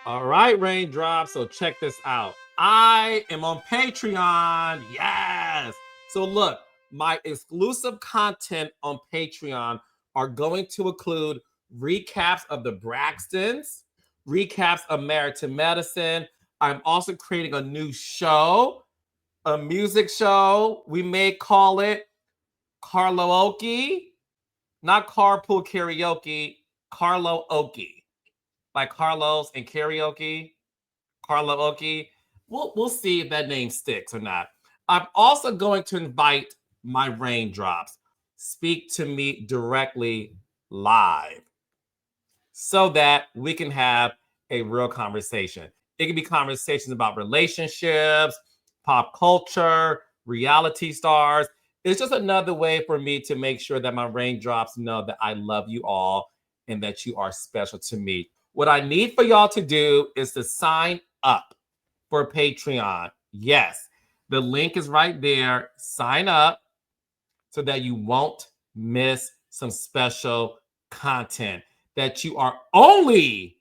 All right, Raindrop. So check this out. I am on Patreon. Yes. So look, my exclusive content on Patreon are going to include recaps of the Braxtons, recaps of Married to Medicine. I'm also creating a new show, a music show. We may call it Carlookie, not carpool karaoke, Carlo Okie, like Carlos and karaoke. Karaoke. We'll see if that name sticks or not. I'm also going to invite my raindrops speak to me directly live so that we can have a real conversation. It can be conversations about relationships, pop culture, reality stars. It's just another way for me to make sure that my raindrops know that I love you all and that you are special to me. What I need for y'all to do is to sign up for Patreon. Yes, the link is right there. Sign up so that you won't miss some special content that you are only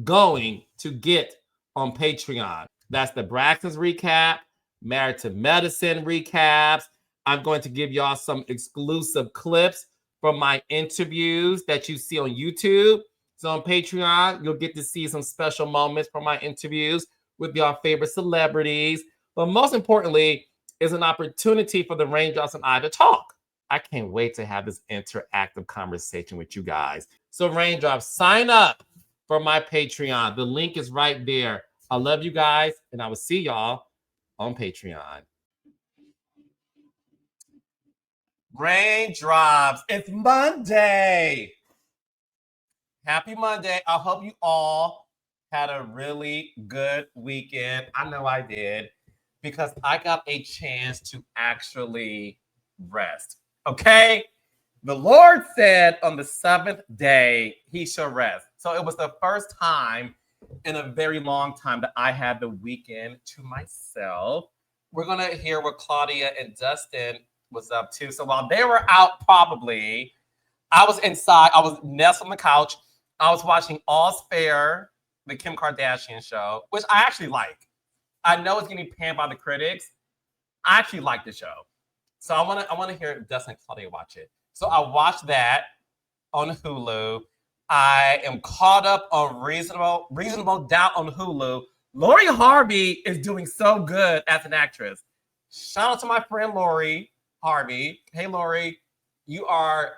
going to get on Patreon. That's the Braxton's recap, Married to Medicine recaps. I'm going to give y'all some exclusive clips from my interviews that you see on YouTube. So on Patreon, you'll get to see some special moments from my interviews with your favorite celebrities. But most importantly, is an opportunity for the Raindrops and I to talk. I can't wait to have this interactive conversation with you guys. So, Raindrops, sign up for my Patreon. The link is right there. I love you guys, and I will see y'all on Patreon. Raindrops, it's Monday. Happy Monday. I hope you all had a really good weekend. I know I did because I got a chance to actually rest. Okay? The Lord said on the seventh day he shall rest. So it was the first time in a very long time that I had the weekend to myself. We're going to hear what Claudia and Dustin was up to. So while they were out, probably, I was inside. I was nestled on the couch. I was watching All's Fair, the Kim Kardashian show, which I actually like. I know it's getting panned by the critics. I actually like the show. So I want to hear Dustin and Claudia watch it. So I watched that on Hulu. I am caught up on Reasonable Doubt on Hulu. Lori Harvey is doing so good as an actress. Shout out to my friend Lori Harvey. Hey Lori, you are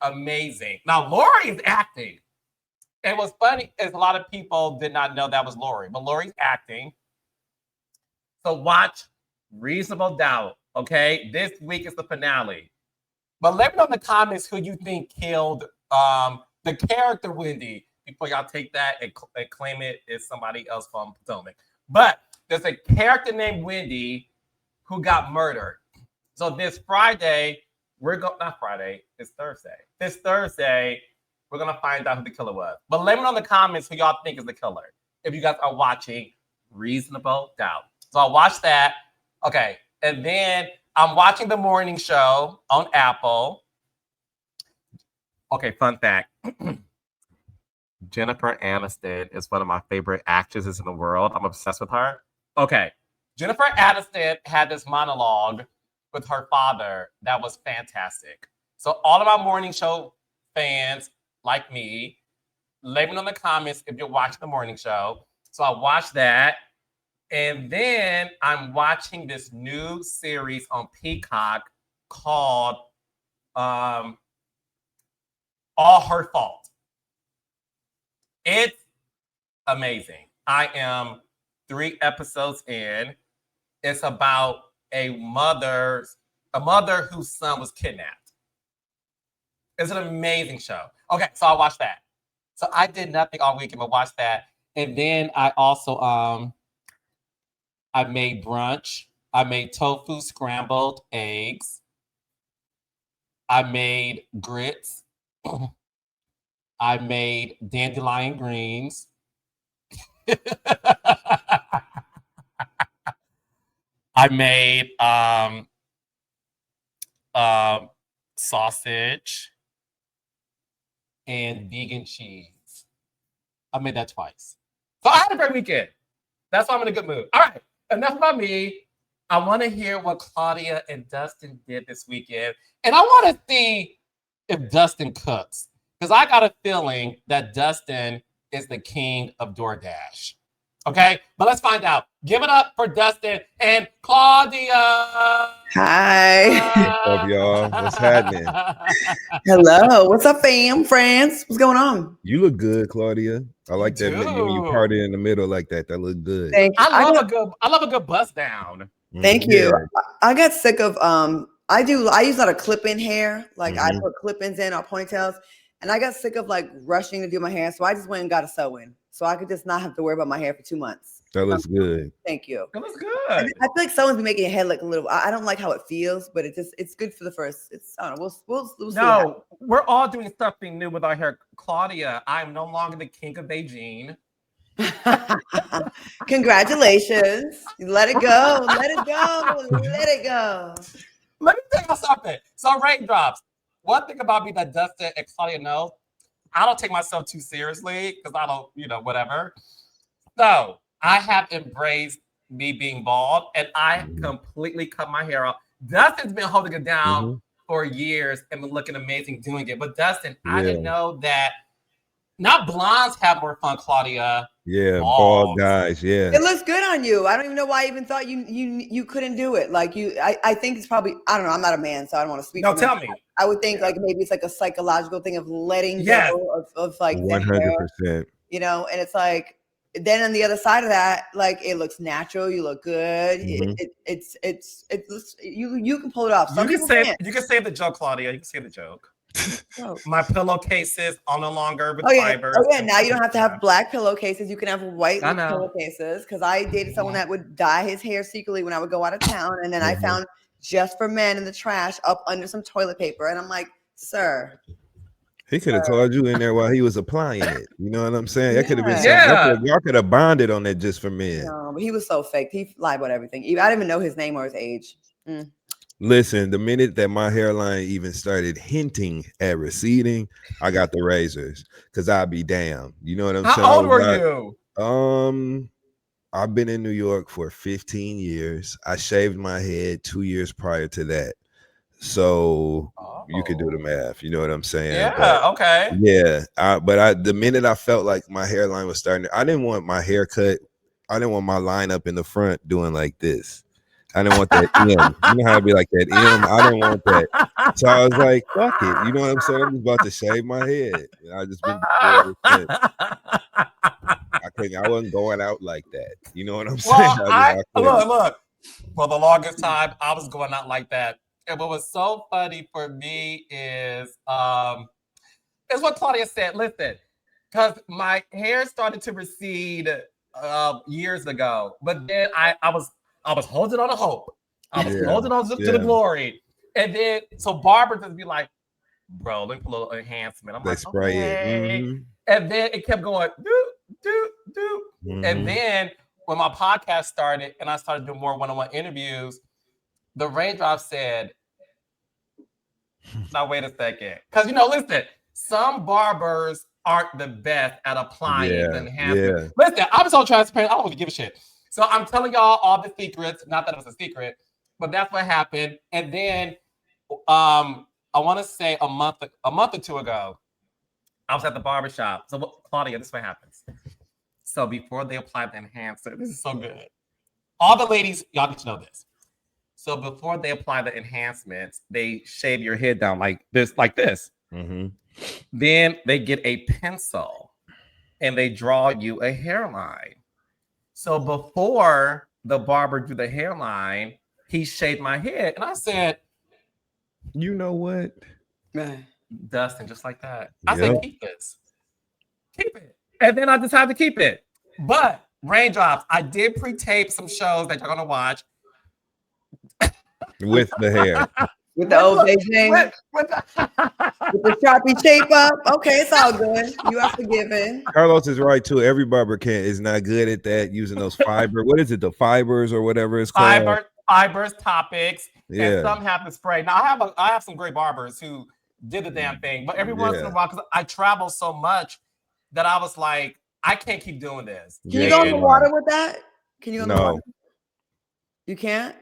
amazing. Now Lori is acting. And what's funny is a lot of people did not know that was Lori, but Lori's acting. So watch Reasonable Doubt. Okay, this week is the finale. But let me know in the comments who you think killed the character Wendy before y'all take that and claim it as somebody else from Potomac. But there's a character named Wendy who got murdered. So this Friday, not Friday, it's Thursday. This Thursday, we're gonna find out who the killer was. But let me know in the comments who y'all think is the killer if you guys are watching Reasonable Doubt. So I'll watch that. Okay, and then I'm watching the morning show on Apple. Okay, fun fact. Jennifer Aniston is one of my favorite actresses in the world. I'm obsessed with her. Okay, Jennifer Aniston had this monologue with her father that was fantastic. So all of my morning show fans like me, let me know in the comments if you're watching the morning show. So I watched that. And then I'm watching this new series on Peacock called All Her Fault. It's amazing. I am 3 episodes in. It's about a mother whose son was kidnapped. It's an amazing show. Okay, so I watched that. So I did nothing all weekend but watch that. And then I also I made brunch. I made tofu scrambled eggs. I made grits. I made dandelion greens. I made sausage and vegan cheese. I made that twice. So I had a great weekend. That's why I'm in a good mood. All right, enough about me. I want to hear what Claudia and Dustin did this weekend. And I want to see if Dustin cooks. Because I got a feeling that Dustin is the king of DoorDash. Okay, but let's find out. Give it up for Dustin and Claudia. Hi. What's up, y'all? What's happening? Hello. What's up, fam? Friends? What's going on? You look good, Claudia. I like that when you do. party in the middle like that. That look good. Thank you. I love a good bust down. Thank Mhm. you. Yeah. I got sick of I use a lot of clip-in hair. Like I Mhm. put clip-ins in or ponytails, and I got sick of like rushing to do my hair. So I just went and got a sew-in. So I could just not have to worry about my hair for 2 months. That looks good. Thank you. It looks I good. feel like someone's been making your head look a little. I don't like how it feels, but it's good for the first. It's I don't know. We'll see what happens. No, we're all doing something new with our hair. Claudia, I'm no longer the king of Beijing. Congratulations. Let it go. Let it go. Let it go. Let me tell you something. So raindrops. One thing about me that Dustin and Claudia know, I don't take myself too seriously because I don't, whatever. So I have embraced me being bald and I completely cut my hair off. Dustin's been holding it down for years and been looking amazing doing it. But Dustin, I didn't know that not blondes have more fun, Claudia. Yeah, bald guys. Yeah. It looks good on you. I don't even know why I even thought you couldn't do it. Like I think it's probably, I don't know. I'm not a man, so I don't want to speak. No, tell me. I would think like maybe it's like a psychological thing of letting Yes. go of like 100%. And it's like then on the other side of that, like it looks natural. You look good. It's you can pull it off. Some people can't. You can say the joke, Claudia. You can say the joke. My pillowcases are no longer with fibers. Oh yeah, now you don't have to have black pillowcases. You can have white pillowcases. Because I dated someone that would dye his hair secretly when I would go out of town, and then I found just for men in the trash up under some toilet paper, and I'm like, sir. He could have told you in there while he was applying it. You know what I'm saying? That could have been something. Yeah. Y'all could have bonded on that just for men. No, but he was so fake. He lied about everything. I didn't even know his name or his age. Listen, the minute that my hairline even started hinting at receding, I got the razors because I'd be damn. You know what I'm saying? How old were you? I've been in New York for 15 years. I shaved my head 2 years prior to that. So you could do the math. You know what I'm saying? Yeah, okay. Yeah. The minute I felt like my hairline was starting, I didn't want my haircut. I didn't want my line up in the front doing like this. I didn't want that M. You know how it'd be like that M? I didn't want that. So I was like, fuck it. You know what I'm saying? I'm just about to shave my head. And I just been doing it. I wasn't going out like that. You know what I'm saying? Look. For the longest time, I was going out like that. And what was so funny for me is what Claudia said. Listen, because my hair started to recede years ago, but then I was holding on to hope. I was holding on to the glory. And then so barbers would be like, bro, let me put a little enhancement. I'm like, spray it. And then it kept going, do. And then when my podcast started and I started doing more one-on-one interviews, the raindrop said, now wait a second. Because listen, some barbers aren't the best at applying the enhancement. Listen, I'm so transparent, I don't really give a shit. So I'm telling y'all all the secrets, not that it was a secret, but that's what happened. And then I want to say a month or two ago, I was at the barbershop. So Claudia, this is what happens. So before they apply the enhancer, this is so good. All the ladies, y'all need to know this. So before they apply the enhancements, they shave your head down like this. Then they get a pencil and they draw you a hairline. So before the barber drew the hairline, he shaved my head. And I said, you know what? Dustin, just like that. I said, keep this. Keep it. And then I decided to keep it. But raindrops, I did pre-tape some shows that you're going to watch. With the hair. With the old Beijing. With the Sharpie shape up. Okay, it's all good. You are forgiven. Carlos is right too. Every barber is not good at that, using those fiber. What is it? The fibers or whatever it's called? Fibers, topics. Yeah. And some have the spray. Now I have some great barbers who did the damn thing. But every once in a while, because I travel so much that I was like, I can't keep doing this. Can you go in the water with that? Can you go in the water? You can't?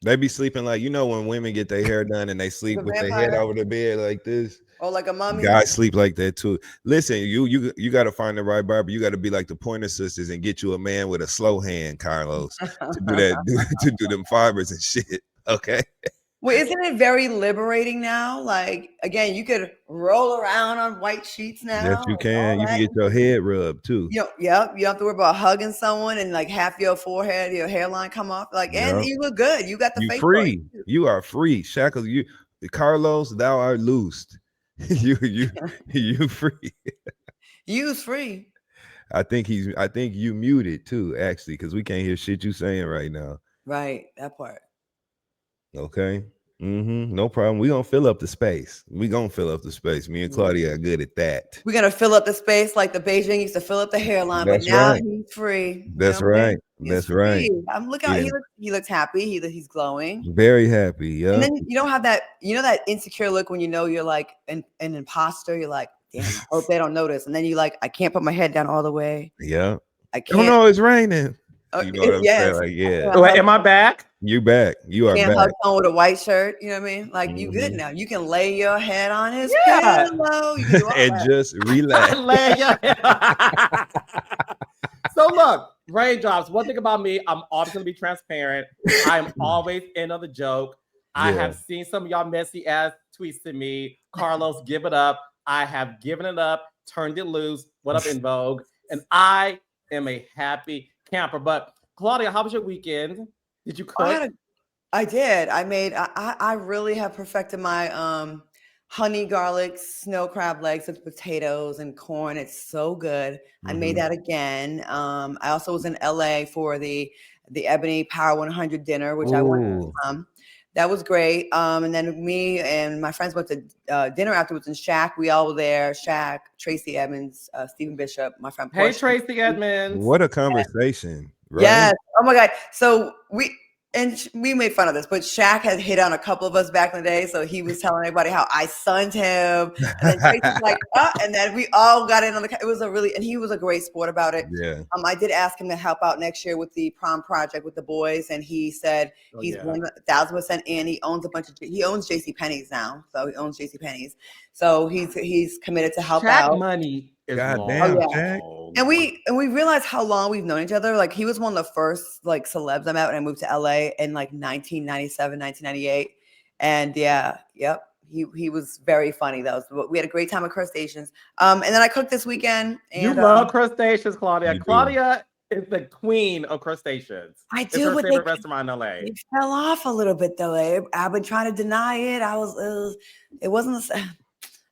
They be sleeping like, when women get their hair done and they sleep with their head over the bed like this. Oh, like a mummy. Guys sleep like that too. Listen, you got to find the right barber. You got to be like the Pointer Sisters and get you a man with a slow hand, Carlos, to do that, to do them fibers and shit. Okay. Well, isn't it very liberating now? Like, again, you could roll around on white sheets now. Yes, you can. You can get your head rubbed too. You don't have to worry about hugging someone and like half your forehead, your hairline come off. Like, and you look good. You got the face. Free. You are free. Shackles, Carlos, thou art loosed. you free. You's free. I think you muted too, actually, because we can't hear shit you saying right now. Right, that part. Okay. No problem. We're gonna fill up the space. Me and Claudia are good at that. We're gonna fill up the space like the Beijing used to fill up the hairline, but now he's free. That's right. That's right. I'm looking out. He looks happy. He's glowing. Very happy. Yeah. And then you don't have that, that insecure look when you're like an imposter. You're like, damn, I hope they don't notice. And then you like, I can't put my head down all the way. Yeah. I can't. Oh no, it's raining. You know what I'm saying? Like, yeah. Wait, am I back? You back. You are can't back. hug someone with a white shirt. You know what I mean? Like you good now. You can lay your head on his pillow. You can do all and that. just relax. Lay your head. So look, raindrops. One thing about me, I'm always gonna be transparent. I'm always in on the joke. I have seen some of y'all messy ass tweets to me. Carlos, give it up. I have given it up, turned it loose. What up, In Vogue? And I am a happy camper. But Claudia, how was your weekend? Did you cook? I did. I really have perfected my honey garlic snow crab legs with potatoes and corn. It's so good. I made that again. I also was in LA for the Ebony Power 100 dinner, which I went to. That was great. And then me and my friends went to dinner afterwards in Shaq. We all were there. Shaq, Tracy Edmonds, Stephen Bishop, my friend. Hey, Tracy Edmonds. What a conversation. Right? Yes. Oh my God. So we made fun of this, but Shaq had hit on a couple of us back in the day. So he was telling everybody how I sunned him. And then Tracy's like, and then we all got in on it was and he was a great sport about it. Yeah. I did ask him to help out next year with the prom project with the boys. And he said he's 1,000% in. He owns he owns JCPenney's now. So he owns JCPenney's. So he's committed to help out. Money. God damn, Jack. And we realized how long we've known each other. Like he was one of the first like celebs I met when I moved to LA in like 1997, 1998. And he was very funny. We had a great time at Crustaceans. And then I cooked this weekend. And, you love Crustaceans, Claudia. Claudia is the queen of Crustaceans. I do. It's her favorite restaurant in LA. It fell off a little bit though. I've been trying to deny it. It wasn't the same.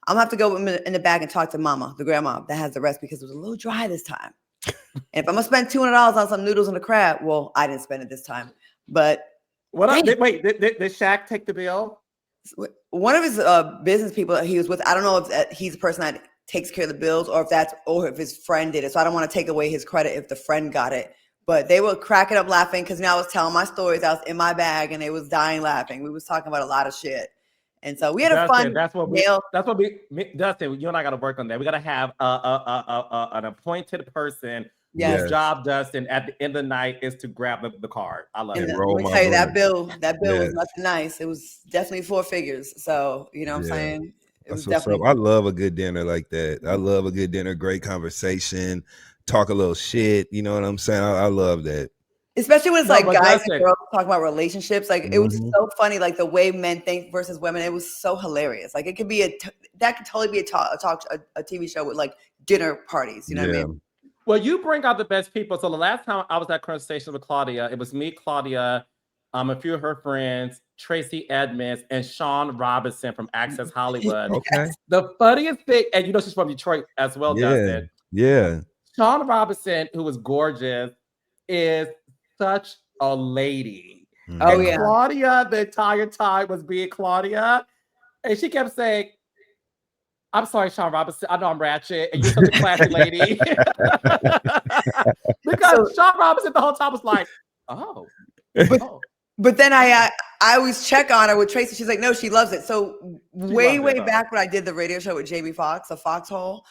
I'm gonna have to go in the bag and talk to Mama, the grandma that has the recipe, because it was a little dry this time. And if I'm gonna spend $200 on some noodles and a crab, well, I didn't spend it this time. But wait, did Shaq take the bill? One of his business people that he was with, I don't know if he's the person that takes care of the bills or if his friend did it. So I don't want to take away his credit if the friend got it. But they were cracking up laughing because I was telling my stories. I was in my bag and they was dying laughing. We was talking about a lot of shit. And so we had a fun meal. Dustin, you and I got to work on that. We got to have an appointed person whose job, Dustin, at the end of the night is to grab the card. I love it. Let me tell you, that bill was nothing nice. It was definitely 4 figures. So, you know what I'm saying? It was definitely. I love a good dinner like that. I love a good dinner, great conversation, talk a little shit. You know what I'm saying? I love that. Especially when it's like guys and girls talking about relationships. Like it was so funny, like the way men think versus women. It was so hilarious. Like it could be that could totally be a TV show with like dinner parties. You know what I mean? Well, you bring out the best people. So the last time I was at Crustaceans with Claudia, it was me, Claudia, a few of her friends, Tracy Edmonds, and Sean Robinson from Access Hollywood. Okay. The funniest thing, and you know she's from Detroit as well, Dustin. Yeah. Sean Robinson, who was gorgeous, is such a lady. Oh, and Claudia, the entire time, was being Claudia. And she kept saying, I'm sorry, Sean Robinson. I know I'm ratchet, and you're such a classy lady. Because Sean Robinson the whole time was like, But then I always check on her with Tracy. She's like, no, she loves it. So way back when I did the radio show with JB Fox, a Foxhole,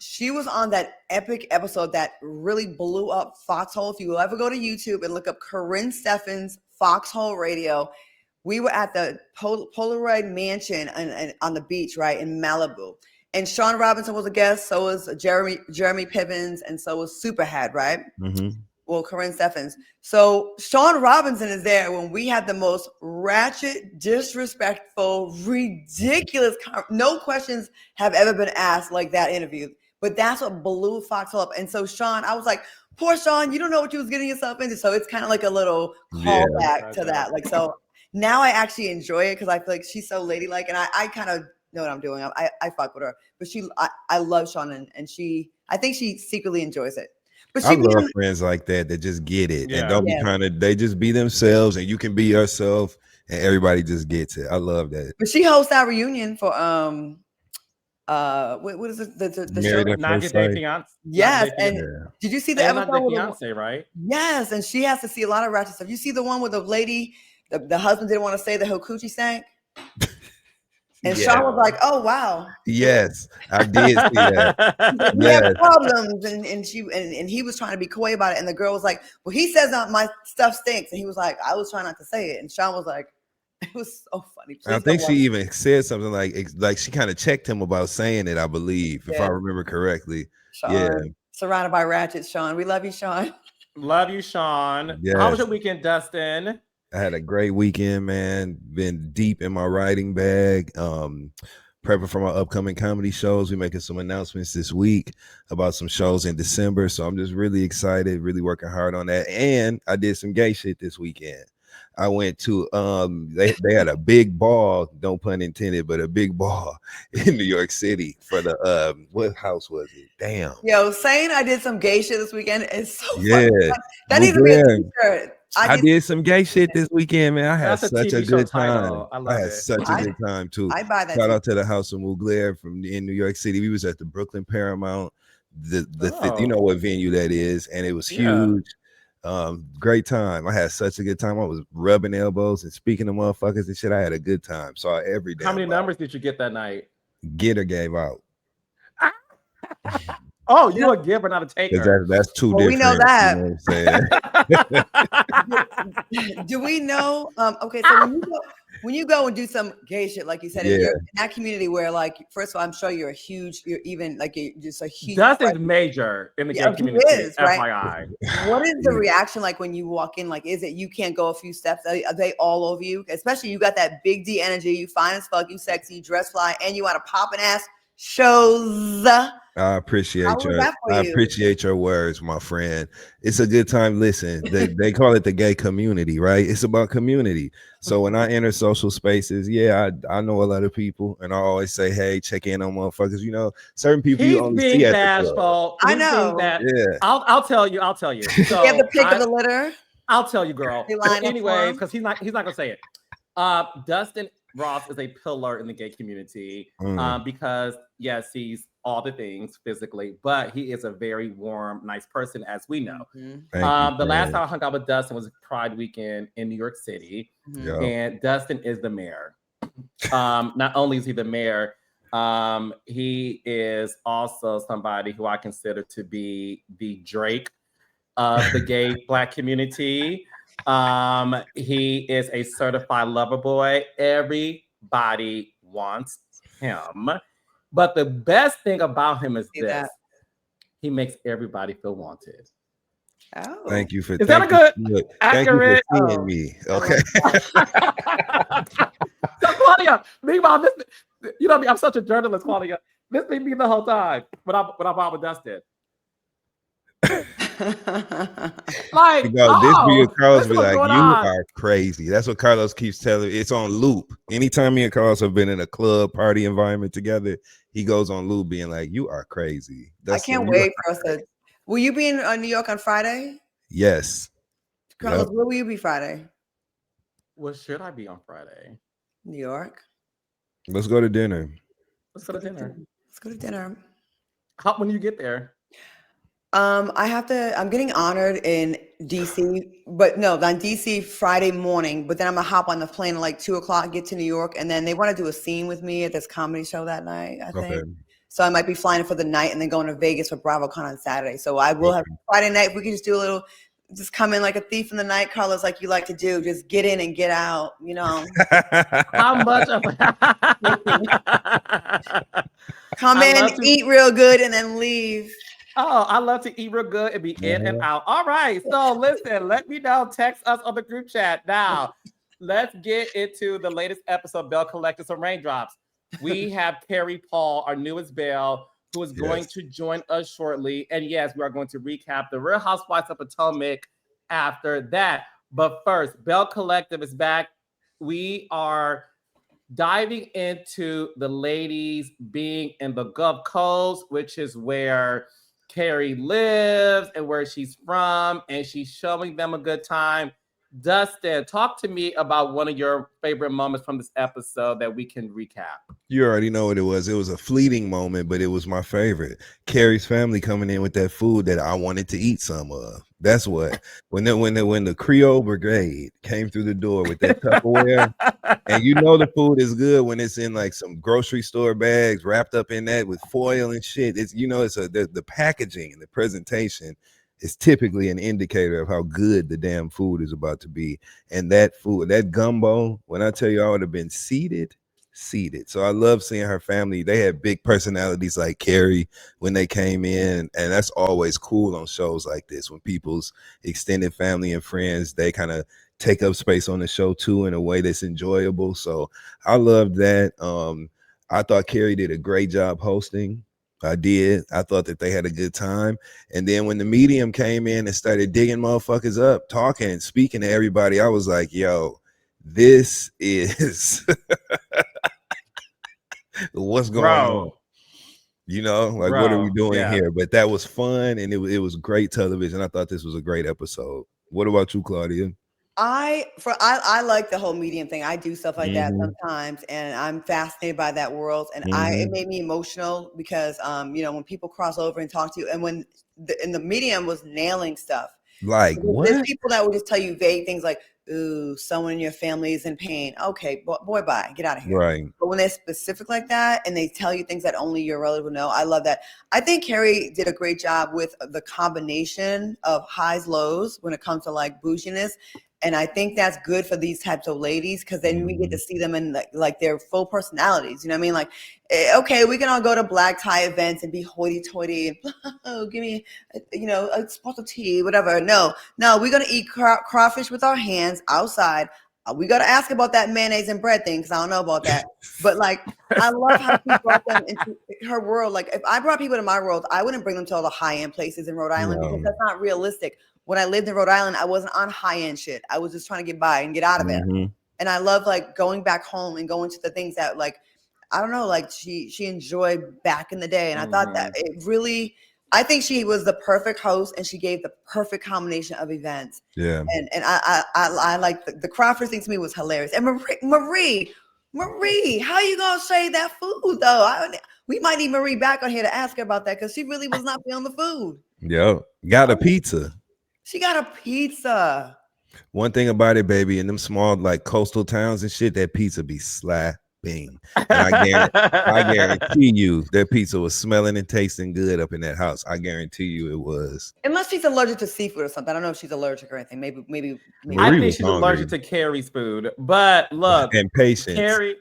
She was on that epic episode that really blew up Foxhole. If you ever go to YouTube and look up Corinne Steffens Foxhole Radio, we were at the Polaroid Mansion on the beach, right, in Malibu. And Sean Robinson was a guest, so was Jeremy Piven's, and so was Superhead, right? Mm-hmm. Well, Corinne Steffens. So Sean Robinson is there when we had the most ratchet, disrespectful, ridiculous, no questions have ever been asked like that interview. But that's what blew Foxhole up. And so Sean, I was like, poor Sean, you don't know what you was getting yourself into. So it's kind of like a little callback to that. Like, so now I actually enjoy it because I feel like she's so ladylike, and I kind of know what I'm doing. I fuck with her. But I love Sean, and I think she secretly enjoys it. But I love friends like that just get it and don't be trying to. They just be themselves, and you can be yourself, and everybody just gets it. I love that. But she hosts our reunion for what is it? The show? 90 Day Fiance. Yes, and did you see the episode with Fiance, right? Yes, and she has to see a lot of ratchet stuff. You see the one with the lady, the husband didn't want to say that her coochie stank. And Sean was like, "Oh wow." Yes, I did see that. We have problems, and he was trying to be coy about it, and the girl was like, "Well, he says my stuff stinks," and he was like, "I was trying not to say it," and Sean was like, "It was so funny." I think she even said something like she kind of checked him about saying it. I believe, if I remember correctly. Sean, surrounded by ratchets, Sean. We love you, Sean. Love you, Sean. Yes. How was your weekend, Dustin? I had a great weekend, man. Been deep in my writing bag. Prepping for my upcoming comedy shows. We're making some announcements this week about some shows in December. So I'm just really excited, really working hard on that. And I did some gay shit this weekend. I went to they had a big ball, no pun intended, but a big ball in New York City for the what house was it? Damn. Yo, saying I did some gay shit this weekend is so funny. That needs to be a t-shirt. I did some gay shit this weekend, man. I had such a good time. I had such a good time too. I buy that. Shout out to the House of Mugler in New York City. We was at the Brooklyn Paramount, you know what venue that is, and it was huge. Great time. I had such a good time. I was rubbing elbows and speaking to motherfuckers and shit. I had a good time. Saw every day. How many numbers did you get that night? Getter gave out. Oh, you're a giver, not a taker. That's two different. We know that. You know what I'm saying? Do we know? Okay, so when you go and do some gay shit, like you said, in that community where, like, first of all, I'm sure you're just a huge. Dustin's major in the gay community. Is, FYI. Right? What is the reaction like when you walk in? Like, is it you can't go a few steps? Are they all over you? Especially you got that big D energy. You fine as fuck. You sexy. You dress fly, and you want to pop an ass shows. I appreciate your words, my friend. It's a good time. Listen, they call it the gay community, right? It's about community. So when I enter social spaces, I know a lot of people, and I always say, hey, check in on motherfuckers. You know, certain people you only see at the club. I know. I'll tell you. So you have the pick of the litter. I'll tell you, girl. Anyway, because he's not gonna say it. Dustin Ross is a pillar in the gay community because yes, he's all the things physically, but he is a very warm, nice person, as we know. The last time I hung out with Dustin was Pride weekend in New York City, and Dustin is the mayor. Not only is he the mayor, he is also somebody who I consider to be the Drake of the gay Black community. He is a certified lover boy. Everybody wants him. But the best thing about him is this. He makes everybody feel wanted. Oh. Thank you for Is that a good accurate? Thank you for seeing me. Okay. So Claudia, meanwhile, you know me, I'm such a journalist, Claudia. This made me the whole time when I'm out with Dustin. Like, me and Carlos be like, you are crazy. That's what Carlos keeps telling me. It's on loop. Anytime me and Carlos have been in a club party environment together, he goes on loop being like, you are crazy. I can't wait for us to. Will you be in New York on Friday? Yes. Carlos, where will you be Friday? Where should I be on Friday? New York. Let's go to dinner. Let's go to dinner. When you get there? I'm getting honored in DC, but no, on DC Friday morning, but then I'm gonna hop on the plane at like 2:00, get to New York, and then they want to do a scene with me at this comedy show that night, I think. So I might be flying for the night and then going to Vegas for BravoCon on Saturday. So I will have Friday night. If we can just do a little, just come in like a thief in the night, Carlos, like you like to do. Just get in and get out, you know. How much of come in, eat real good, and then leave. Oh, I love to eat real good and be in and out. All right. So listen, let me know. Text us on the group chat. Now, let's get into the latest episode, Belle collected some raindrops. We have Kerri Paul, our newest Belle, who is going to join us shortly. And yes, we are going to recap the Real Housewives of Potomac after that. But first, Belle Collective is back. We are diving into the ladies being in the Gulf Coast, which is where Kerri lives and where she's from, and she's showing them a good time. Dustin, talk to me about one of your favorite moments from this episode that we can recap. You already know what it was. It was a fleeting moment, but it was my favorite. Kerri's family coming in with that food that I wanted to eat some of. That's what. When the Creole Brigade came through the door with that Tupperware, and you know the food is good when it's in like some grocery store bags wrapped up in that with foil and shit. It's the packaging and the presentation is typically an indicator of how good the damn food is about to be. And that food, that gumbo, when I tell you I would have been seated. So I love seeing her family. They had big personalities like Kerri when they came in, and that's always cool on shows like this when people's extended family and friends, they kind of take up space on the show too in a way that's enjoyable. So I loved that. I thought Kerri did a great job hosting. I did. I thought that they had a good time. And then when the medium came in and started digging motherfuckers up, talking and speaking to everybody, I was like, yo, this is what's going on? You know, like, what are we doing here? But that was fun, and it was great television. I thought this was a great episode. What about you, Claudia? I like the whole medium thing. I do stuff like that sometimes, and I'm fascinated by that world. And it made me emotional because when people cross over and talk to you, and when the medium was nailing stuff. Like what? There's people that would just tell you vague things like, ooh, someone in your family is in pain. Okay, boy, bye. Get out of here. Right. But when they're specific like that and they tell you things that only your relative will know, I love that. I think Kerri did a great job with the combination of highs, lows when it comes to like bouginess. And I think that's good for these types of ladies because then we get to see them in like their full personalities. You know what I mean? Like, okay, we can all go to black tie events and be hoity-toity and oh, give me, a spot of tea, whatever. No, we're gonna eat crawfish with our hands outside. We got to ask about that mayonnaise and bread thing because I don't know about that. But like, I love how she brought them into her world. Like, if I brought people to my world, I wouldn't bring them to all the high-end places in Rhode Island because that's not realistic. When I lived in Rhode Island, I wasn't on high-end shit. I was just trying to get by and get out of there. And I love like going back home and going to the things that like, I don't know, like she enjoyed back in the day. And I thought that I think she was the perfect host and she gave the perfect combination of events. Yeah. And I like the Crawford thing to me was hilarious. And Marie, how you gonna say that food though? We might need Marie back on here to ask her about that because she really was not feeling the food. Yo, got a pizza. She got a pizza. One thing about it, baby, in them small like coastal towns and shit, that pizza be slapping. And I guarantee you that pizza was smelling and tasting good up in that house. I guarantee you it was. Unless she's allergic to seafood or something. I don't know if she's allergic or anything. Maybe. I think she's allergic to Kerri's food. But look, impatience. Kerri,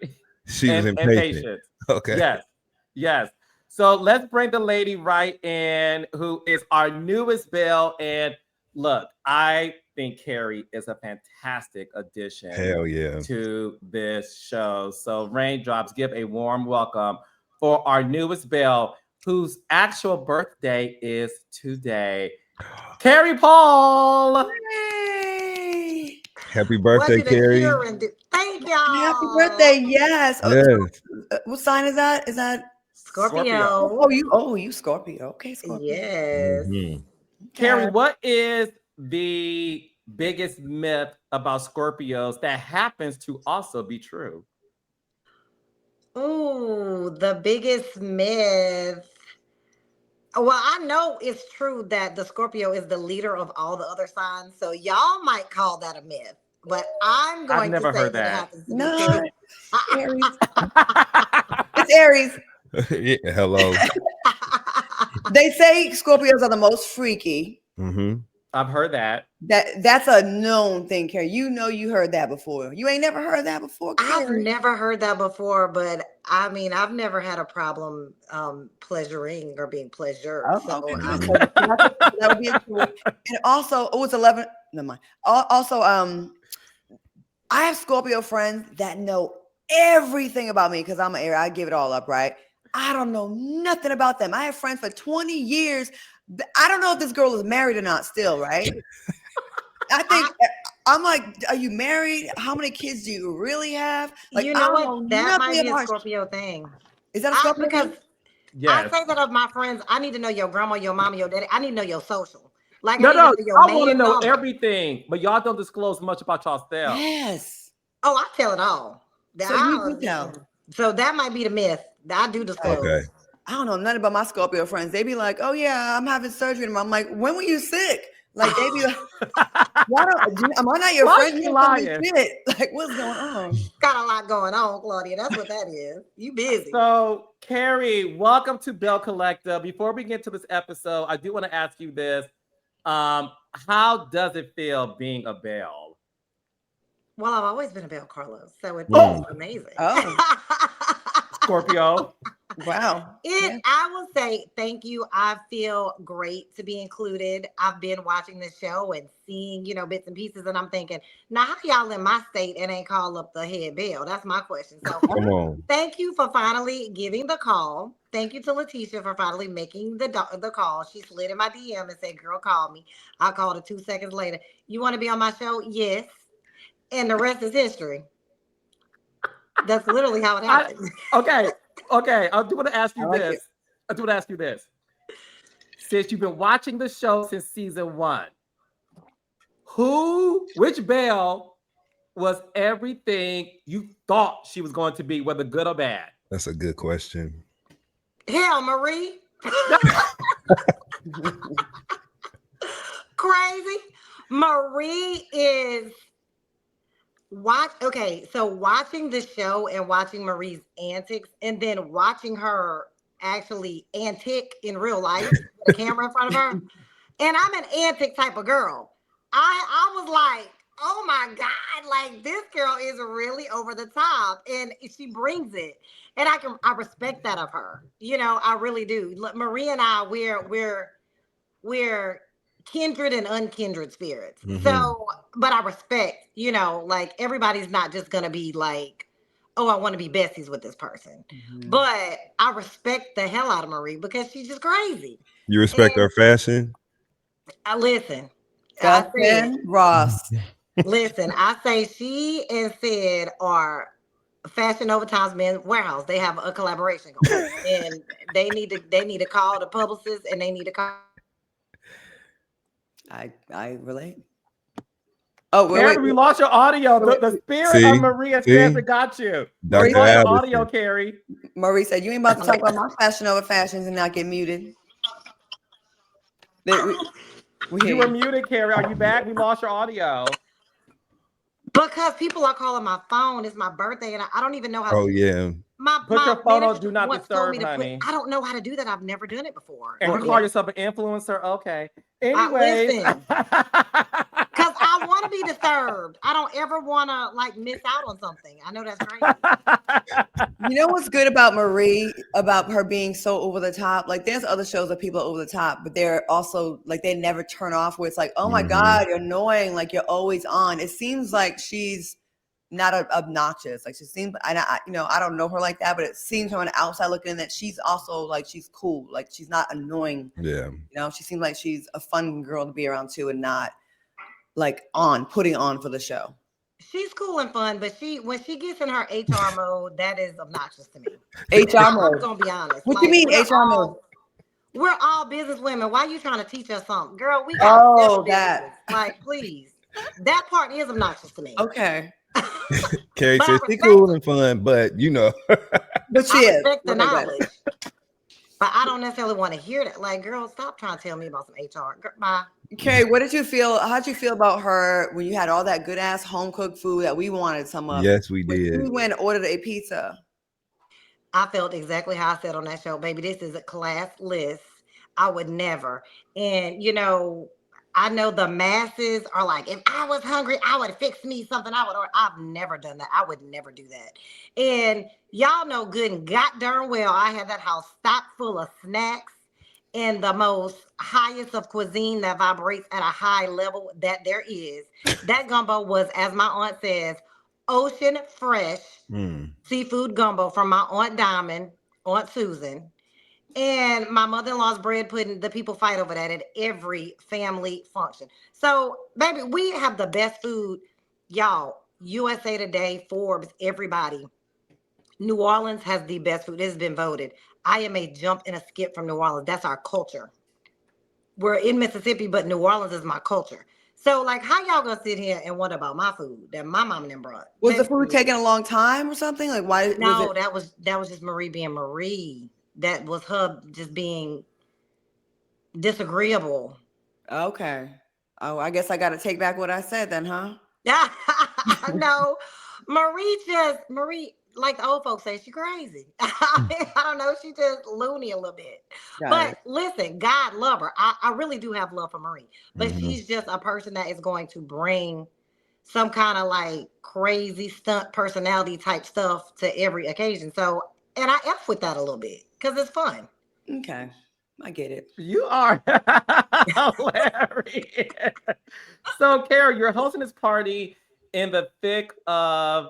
she was impatient. Okay. Yes. So let's bring the lady right in, who is our newest Belle. And look, I think Kerri is a fantastic addition to this show. So Raindrops, give a warm welcome for our newest Belle, whose actual birthday is today. Kerri Paul. Yay! Happy birthday, Kerri. Thank y'all. Happy birthday, yes. What sign is that? Is that Scorpio? You Scorpio. Okay, Scorpio. Yes. Kerri, what is the biggest myth about Scorpios that happens to also be true? Ooh, the biggest myth. Well, I know it's true that the Scorpio is the leader of all the other signs, so y'all might call that a myth. But I'm going I've never to say heard that it that. happens to No, be Aries. It's Aries. Yeah, hello. They say Scorpios are the most freaky. Mm-hmm. I've heard that. That's a known thing, Kerri. You know you heard that before. You ain't never heard that before, Kerri? I've never heard that before, but I mean, I've never had a problem pleasuring or being pleasured. Oh, So okay. I'm So that would be a cool. And also, it's 11. Never mind. Also, I have Scorpio friends that know everything about me because I'm an Aries. I give it all up, right? I don't know nothing about them. I have friends for 20 years. I don't know if this girl is married or not still, right? I think I'm like, are you married? How many kids do you really have? Like, you know I what? don't know That might nothing be a about. Scorpio thing. Is that a Scorpio Because thing? Yes. I say that of my friends. I need to know your grandma, your mama, your daddy. I need to know your social. Like, No, I need to know your I want to main know number. everything, but y'all don't disclose much about yourself. Yes. Oh, I tell it all. So you tell. So that might be the myth. I do disclose. Okay. I don't know nothing about my Scorpio friends. They be like, "Oh yeah, I'm having surgery." And I'm like, "When were you sick?" Like they be like, "Am I not your Why friend? she You don't tell me lying? shit. Like what's going on?" Got a lot going on, Claudia. That's what that is. You busy. So, Kerri, welcome to Bell Collective. Before we get to this episode, I do want to ask you this. How does it feel being a Bell? Well, I've always been a Bell, Carlos, so it Oh. feels amazing. Oh, Scorpio. wow. Yeah. I will say thank you. I feel great to be included. I've been watching the show and seeing, bits and pieces, and I'm thinking, now how y'all in my state and ain't call up the head Bell? That's my question. So Come on. thank you for finally giving the call. Thank you to Letitia for finally making the call. She slid in my DM and said, "Girl, call me." I called her 2 seconds later. "You want to be on my show?" "Yes." And the rest is history. That's literally how it happened. Okay. I do want to ask you I like this. it. I do want to ask you this. Since you've been watching the show since season 1, which Belle was everything you thought she was going to be, whether good or bad? That's a good question. Hell, Marie. Crazy. Marie is so watching the show and watching Marie's antics and then watching her actually antic in real life with a camera in front of her. And I'm an antic type of girl. I was like, oh my God, like this girl is really over the top and she brings it. And I respect that of her. I really do. Marie and I, we're kindred and unkindred spirits. Mm-hmm. So, but I respect, like everybody's not just gonna be like, oh, I want to be besties with this person. Mm-hmm. But I respect the hell out of Marie because she's just crazy. You respect her fashion? I listen. Ross. Listen, I say she and Sid are Fashion Overtime's Men's Warehouse. They have a collaboration going, and they need to call the publicist, and they need to call. I relate. Oh, wait. We lost your audio. The spirit of Marie and Spencer got you. Dr. We lost your audio, Kerri. Marie said, "You ain't about to talk about my Fashion Over Fashions and not get muted." You were muted, Kerri. Are you back? We lost your audio. Because people are calling my phone. It's my birthday, and I don't even know how to. Oh, yeah. Put your phone on Do Not Disturb, honey. I don't know how to do that. I've never done it before. And you call yourself an influencer? Okay. Anyway. Listen. Because I want to be disturbed. I don't ever want to miss out on something. I know that's crazy. You know what's good about Marie, about her being so over the top? Like there's other shows that people are over the top, but they're also like they never turn off where it's like, oh my God, you're annoying. Like you're always on. It seems like she's not obnoxious. Like she seems, and I don't know her like that, but it seems from an outside looking in that she's also like, she's cool. Like she's not annoying. Yeah. She seems like she's a fun girl to be around too and not like putting on for the show. She's cool and fun, but when she gets in her HR mode, that is obnoxious to me. HR mode. I'm gonna be honest. What do you mean HR mode? We're all business women. Why are you trying to teach us something, girl? We got that. Please. That part is obnoxious to me. Okay. Kerri says she's cool and fun, but But she is. Respect the knowledge. But I don't necessarily want to hear that. Like, girl, stop trying to tell me about some HR. Bye. Kerri, what did you feel? How'd you feel about her when you had all that good ass home cooked food that we wanted some of? Yes, we did. We went and ordered a pizza. I felt exactly how I said on that show, baby. This is a classless. I would never. And I know the masses are like, if I was hungry, I would fix me something. I would order. I've never done that. I would never do that. And y'all know good and god darn well I had that house stocked full of snacks and the most highest of cuisine that vibrates at a high level that there is. That gumbo was, as my aunt says, ocean fresh seafood gumbo from my Aunt Diamond, Aunt Susan. And my mother-in-law's bread pudding, the people fight over that at every family function. So, baby, we have the best food. Y'all, USA Today, Forbes, everybody. New Orleans has the best food. It has been voted. I am a jump and a skip from New Orleans. That's our culture. We're in Mississippi, but New Orleans is my culture. So, like, how y'all gonna sit here and wonder about my food that my mom and them brought? Was the food taking a long time or something? Like, why? No, that was just Marie being Marie. That was her just being disagreeable. Okay. Oh, I guess I got to take back what I said then, huh? No, Marie, like the old folks say, she crazy. I don't know, she just loony a little bit. But listen, God love her. I really do have love for Marie, but she's just a person that is going to bring some kind of like crazy stunt personality type stuff to every occasion. So, and I F with that a little bit because it's fun. Okay. I get it. You are hilarious. So, Kerri, you're hosting this party in the thick of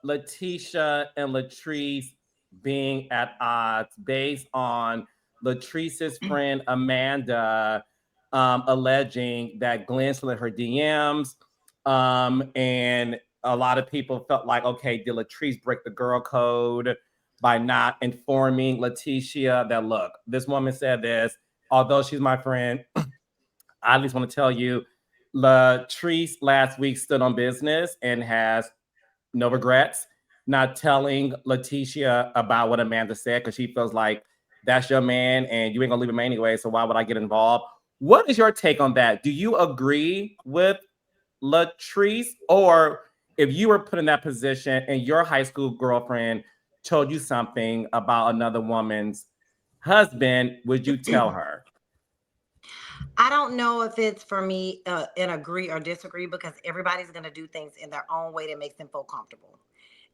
Letitia and Latrice being at odds based on Latrice's friend Amanda alleging that Glenn slid her DMs. And a lot of people felt like, okay, did Latrice break the girl code by not informing Letitia that, look, this woman said this, although she's my friend, I at least want to tell you, Latrice last week stood on business and has no regrets not telling Letitia about what Amanda said because she feels like that's your man and you ain't gonna leave him anyway, so why would I get involved? What is your take on that? Do you agree with Latrice, or if you were put in that position and your high school girlfriend told you something about another woman's husband, would you tell her? I don't know if it's for me an agree or disagree because everybody's going to do things in their own way that makes them feel comfortable.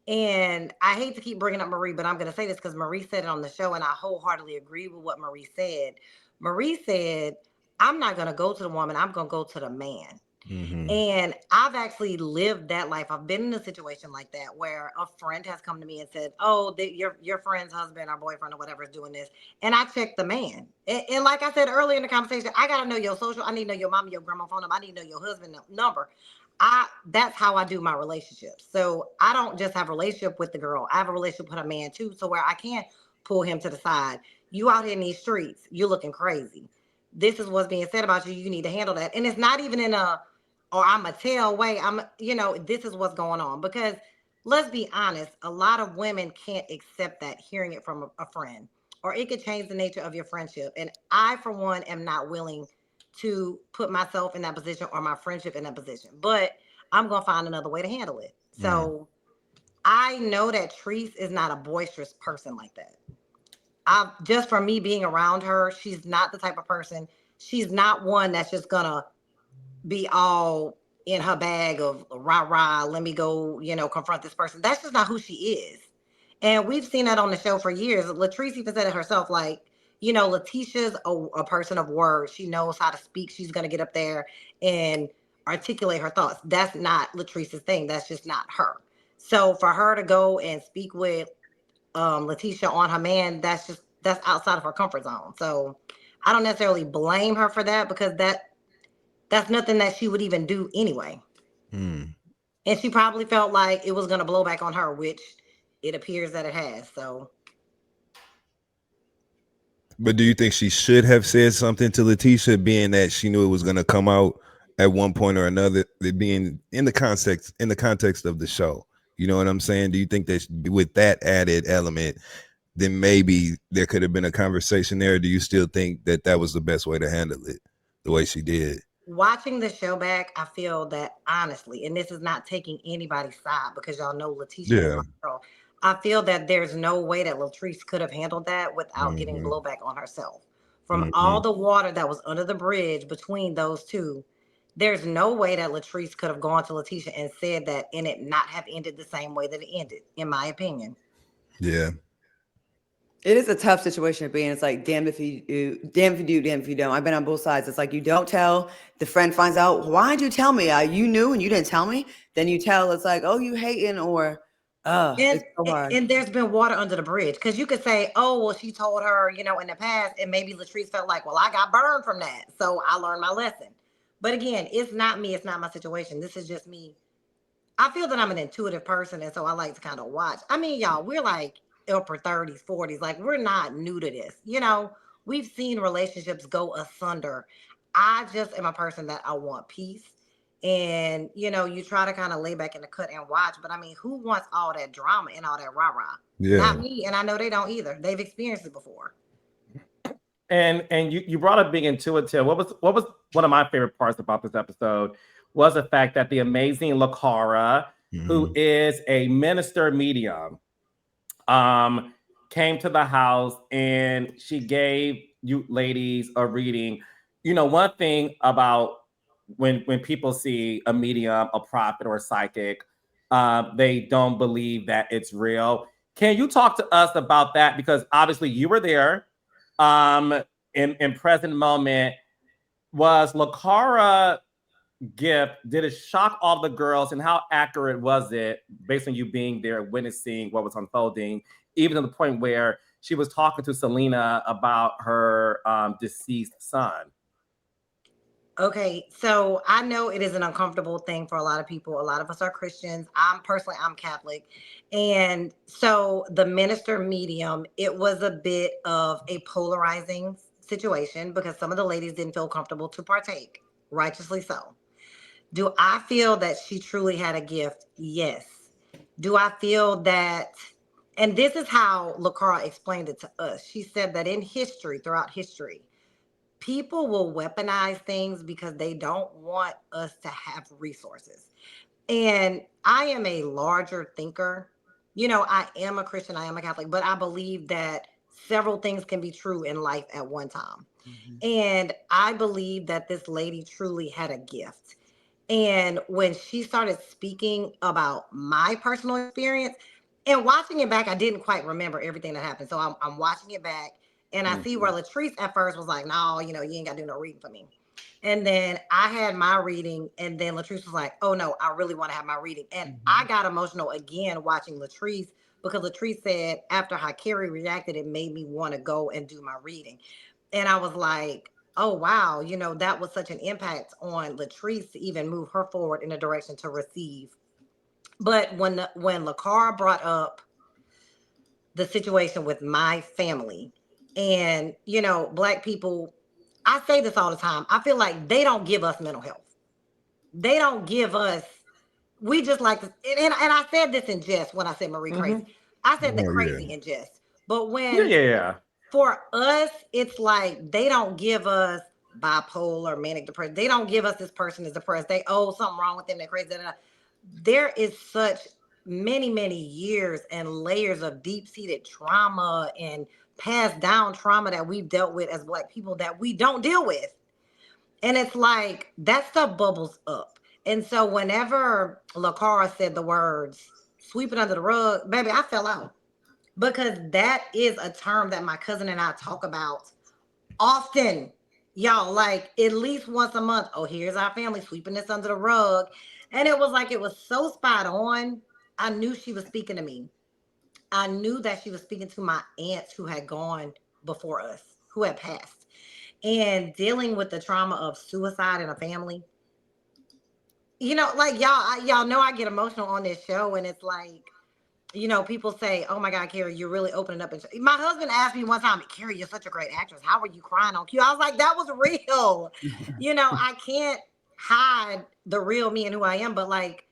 And I hate to keep bringing up Marie, but I'm going to say this because Marie said it on the show and I wholeheartedly agree with what Marie said. Marie said, I'm not going to go to the woman. I'm going to go to the man. And I've actually lived that life. I've been in a situation like that where a friend has come to me and said, oh, your friend's husband or boyfriend or whatever is doing this. And I checked the man. And like I said earlier in the conversation, I got to know your social. I need to know your mom, your grandma phone number. I need to know your husband number. That's how I do my relationships. So I don't just have a relationship with the girl. I have a relationship with a man too. So where I can pull him to the side. You out here in these streets, you're looking crazy. This is what's being said about you. You need to handle that. And it's not even in a, or I'm a tell way, this is what's going on. Because let's be honest, a lot of women can't accept that hearing it from a friend, or it could change the nature of your friendship. And I, for one, am not willing to put myself in that position or my friendship in that position, but I'm going to find another way to handle it. So I know that Treese is not a boisterous person like that. Just from me being around her, she's not the type of person, she's not one that's just going to be all in her bag of rah, let me go, confront this person. That's just not who she is. And we've seen that on the show for years. Latrice even said it herself, like, Letitia's a person of words. She knows how to speak. She's going to get up there and articulate her thoughts. That's not Latrice's thing. That's just not her. So for her to go and speak with Letitia on her man, that's outside of her comfort zone. So I don't necessarily blame her for that because that's nothing that she would even do anyway. And she probably felt like it was going to blow back on her, which it appears that it has. So. But do you think she should have said something to Letitia, being that she knew it was going to come out at one point or another, being in the context of the show? You know what I'm saying? Do you think that with that added element, then maybe there could have been a conversation there? Or do you still think that was the best way to handle it, the way she did? Watching the show back, I feel that honestly, and this is not taking anybody's side because y'all know Letitia is my girl. I feel that there's no way that Latrice could have handled that without getting Mm-hmm. blowback on herself. From all Mm-hmm. the water that was under the bridge between those two, there's no way that Latrice could have gone to Letitia and said that and it not have ended the same way that it ended, in my opinion. Yeah. It is a tough situation to be in. It's like, damn if you do, damn if you do, damn if you don't. I've been on both sides. It's like you don't tell, the friend finds out, why'd you tell me? You knew and you didn't tell me. Then you tell, it's like, oh, you hating, or it's so hard. And there's been water under the bridge, because you could say, oh, well, she told her, in the past, and maybe Latrice felt like, well, I got burned from that, so I learned my lesson. But again, it's not me. It's not my situation. This is just me. I feel that I'm an intuitive person, and so I like to kind of watch. I mean, y'all, we're like upper 30s, 40s. Like, we're not new to this. We've seen relationships go asunder. I just am a person that I want peace. And, you try to kind of lay back in the cut and watch. But I mean, who wants all that drama and all that rah-rah? Yeah. Not me. And I know they don't either. They've experienced it before. And you brought up being intuitive. What was one of my favorite parts about this episode was the fact that the amazing LaCara, who is a minister medium, came to the house and she gave you ladies a reading. One thing about when people see a medium, a prophet, or a psychic, they don't believe that it's real. Can you talk to us about that? Because obviously you were there. In present moment, was LaCara gift, did it shock all the girls, and how accurate was it based on you being there witnessing what was unfolding, even to the point where she was talking to Selena about her deceased son? Okay, so I know it is an uncomfortable thing for a lot of people. A lot of us are Christians. I'm Catholic. And so the minister medium, it was a bit of a polarizing situation because some of the ladies didn't feel comfortable to partake, righteously so. Do I feel that she truly had a gift? Yes. Do I feel that, and this is how LaCara explained it to us. She said that in history, throughout history, people will weaponize things because they don't want us to have resources. And I am a larger thinker. I am a Christian, I am a Catholic, but I believe that several things can be true in life at one time. Mm-hmm. And I believe that this lady truly had a gift. And when she started speaking about my personal experience and watching it back, I didn't quite remember everything that happened. So I'm watching it back. And I see where Latrice at first was like, no, you ain't got to do no reading for me. And then I had my reading. And then Latrice was like, oh, no, I really want to have my reading. And I got emotional again watching Latrice because Latrice said after how Kerri reacted, it made me want to go and do my reading. And I was like, oh, wow, that was such an impact on Latrice to even move her forward in a direction to receive. But when LaCara brought up the situation with my family, and Black people, I say this all the time, I feel like they don't give us mental health. They don't give us, we just like to, and I said this in jest when I said Marie crazy. I said the crazy in jest. But when for us, it's like they don't give us bipolar, manic depression. They don't give us this person is depressed. They something wrong with them. They're crazy. There is such many, many years and layers of deep-seated trauma and passed down trauma that we've dealt with as Black people that we don't deal with. And it's like that stuff bubbles up. And so whenever LaCara said the words sweep it under the rug, baby, I fell out. Because that is a term that my cousin and I talk about often. Y'all, like at least once a month. Oh, here's our family sweeping this under the rug. And it was like, it was so spot on. I knew she was speaking to me. I knew that she was speaking to my aunts who had gone before us, who had passed. And dealing with the trauma of suicide in a family. Like y'all know I get emotional on this show, and it's like, people say, oh my God, Kerri, you're really opening up. My husband asked me one time, Kerri, you're such a great actress. How are you crying on cue? I was like, that was real. I can't hide the real me and who I am. But like,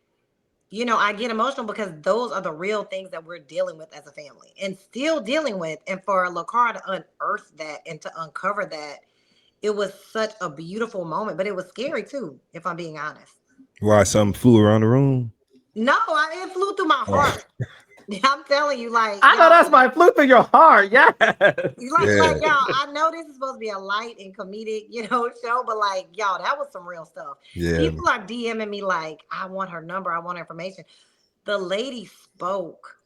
I get emotional because those are the real things that we're dealing with as a family and still dealing with. And for LaCara to unearth that and to uncover that, it was such a beautiful moment, but it was scary too, if I'm being honest. Why, something flew around the room? No, it flew through my heart. I'm telling you, like, I know that's my flew through your heart. Yes. Like y'all, I know this is supposed to be a light and comedic, show, but like, y'all, that was some real stuff. Yeah. People are DMing me like, I want her number, I want her information. The lady spoke.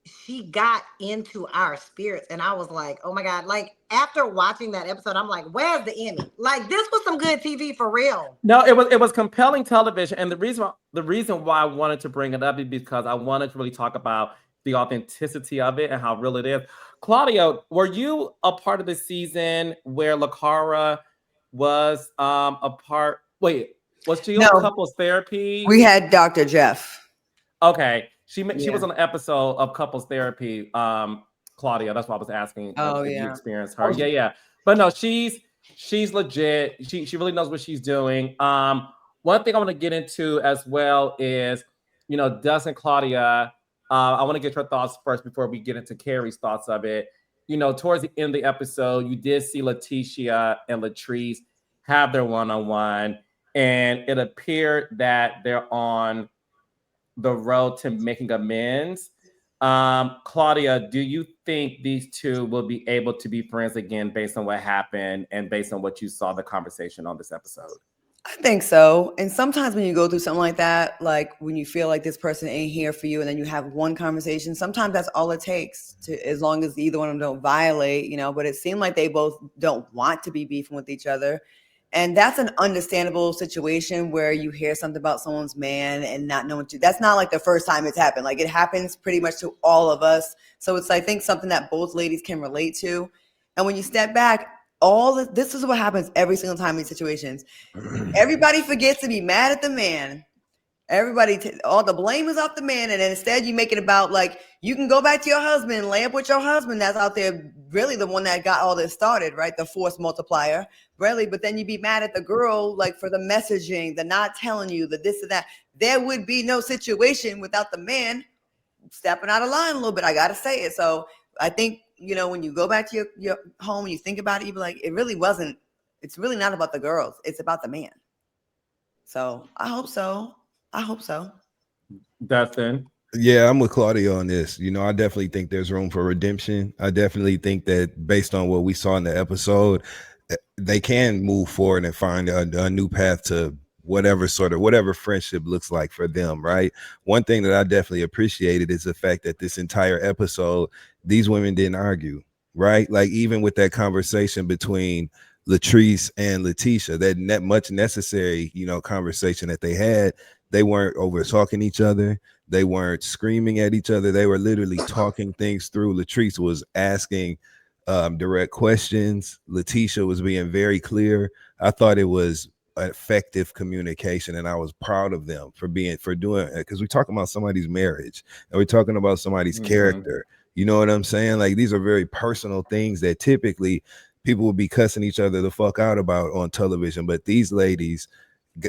She got into our spirits, and I was like, oh my God. Like, after watching that episode, I'm like, where's the Emmy? Like, this was some good TV for real. No, it was compelling television. And the reason why I wanted to bring it up is because I wanted to really talk about the authenticity of it and how real it is. Claudia, were you a part of the season where LaCara was a part? Wait, was she on couples therapy? We had Dr. Jeff. Okay. She was on an episode of couples therapy. Claudia, that's why I was asking if you experienced her. Yeah. But no, she's legit. She really knows what she's doing. One thing I want to get into as well is, doesn't Claudia, I want to get your thoughts first before we get into Kerri's thoughts of it. Towards the end of the episode, you did see Letitia and Latrice have their one-on-one, and it appeared that they're on the road to making amends. Claudia, do you think these two will be able to be friends again based on what happened and based on what you saw the conversation on this episode? I think so. And sometimes when you go through something like that, like when you feel like this person ain't here for you and then you have one conversation, sometimes that's all it takes, as long as either one of them don't violate, but it seemed like they both don't want to be beefing with each other. And that's an understandable situation where you hear something about someone's man and not knowing that's not like the first time it's happened. Like, it happens pretty much to all of us. So it's, I think, something that both ladies can relate to. And when you step back, this is what happens every single time in these situations. Everybody forgets to be mad at the man. Everybody, all the blame is off the man, and then instead you make it about, like, you can go back to your husband and lay up with your husband. That's out there, really the one that got all this started, right? The force multiplier, really. But then you be mad at the girl, like, for the messaging, the not telling you, the this and that. There would be no situation without the man stepping out of line a little bit. I gotta say it. So I think, when you go back to your home and you think about it, you be like, it's really not about the girls. It's about the man. So I hope so. Dustin? Yeah, I'm with Claudia on this. I definitely think there's room for redemption. I definitely think that based on what we saw in the episode, they can move forward and find a new path to whatever friendship looks like for them, right? One thing that I definitely appreciated is the fact that this entire episode, these women didn't argue, right? Like, even with that conversation between Latrice and Letitia, that much necessary, conversation that they had, they weren't over talking each other. They weren't screaming at each other. They were literally talking things through. Latrice was asking direct questions. Letitia was being very clear. I thought it was effective communication, and I was proud of them for doing it, because we're talking about somebody's marriage and we're talking about somebody's character. You know what I'm saying? Like, these are very personal things that typically people would be cussing each other the fuck out about on television, but these ladies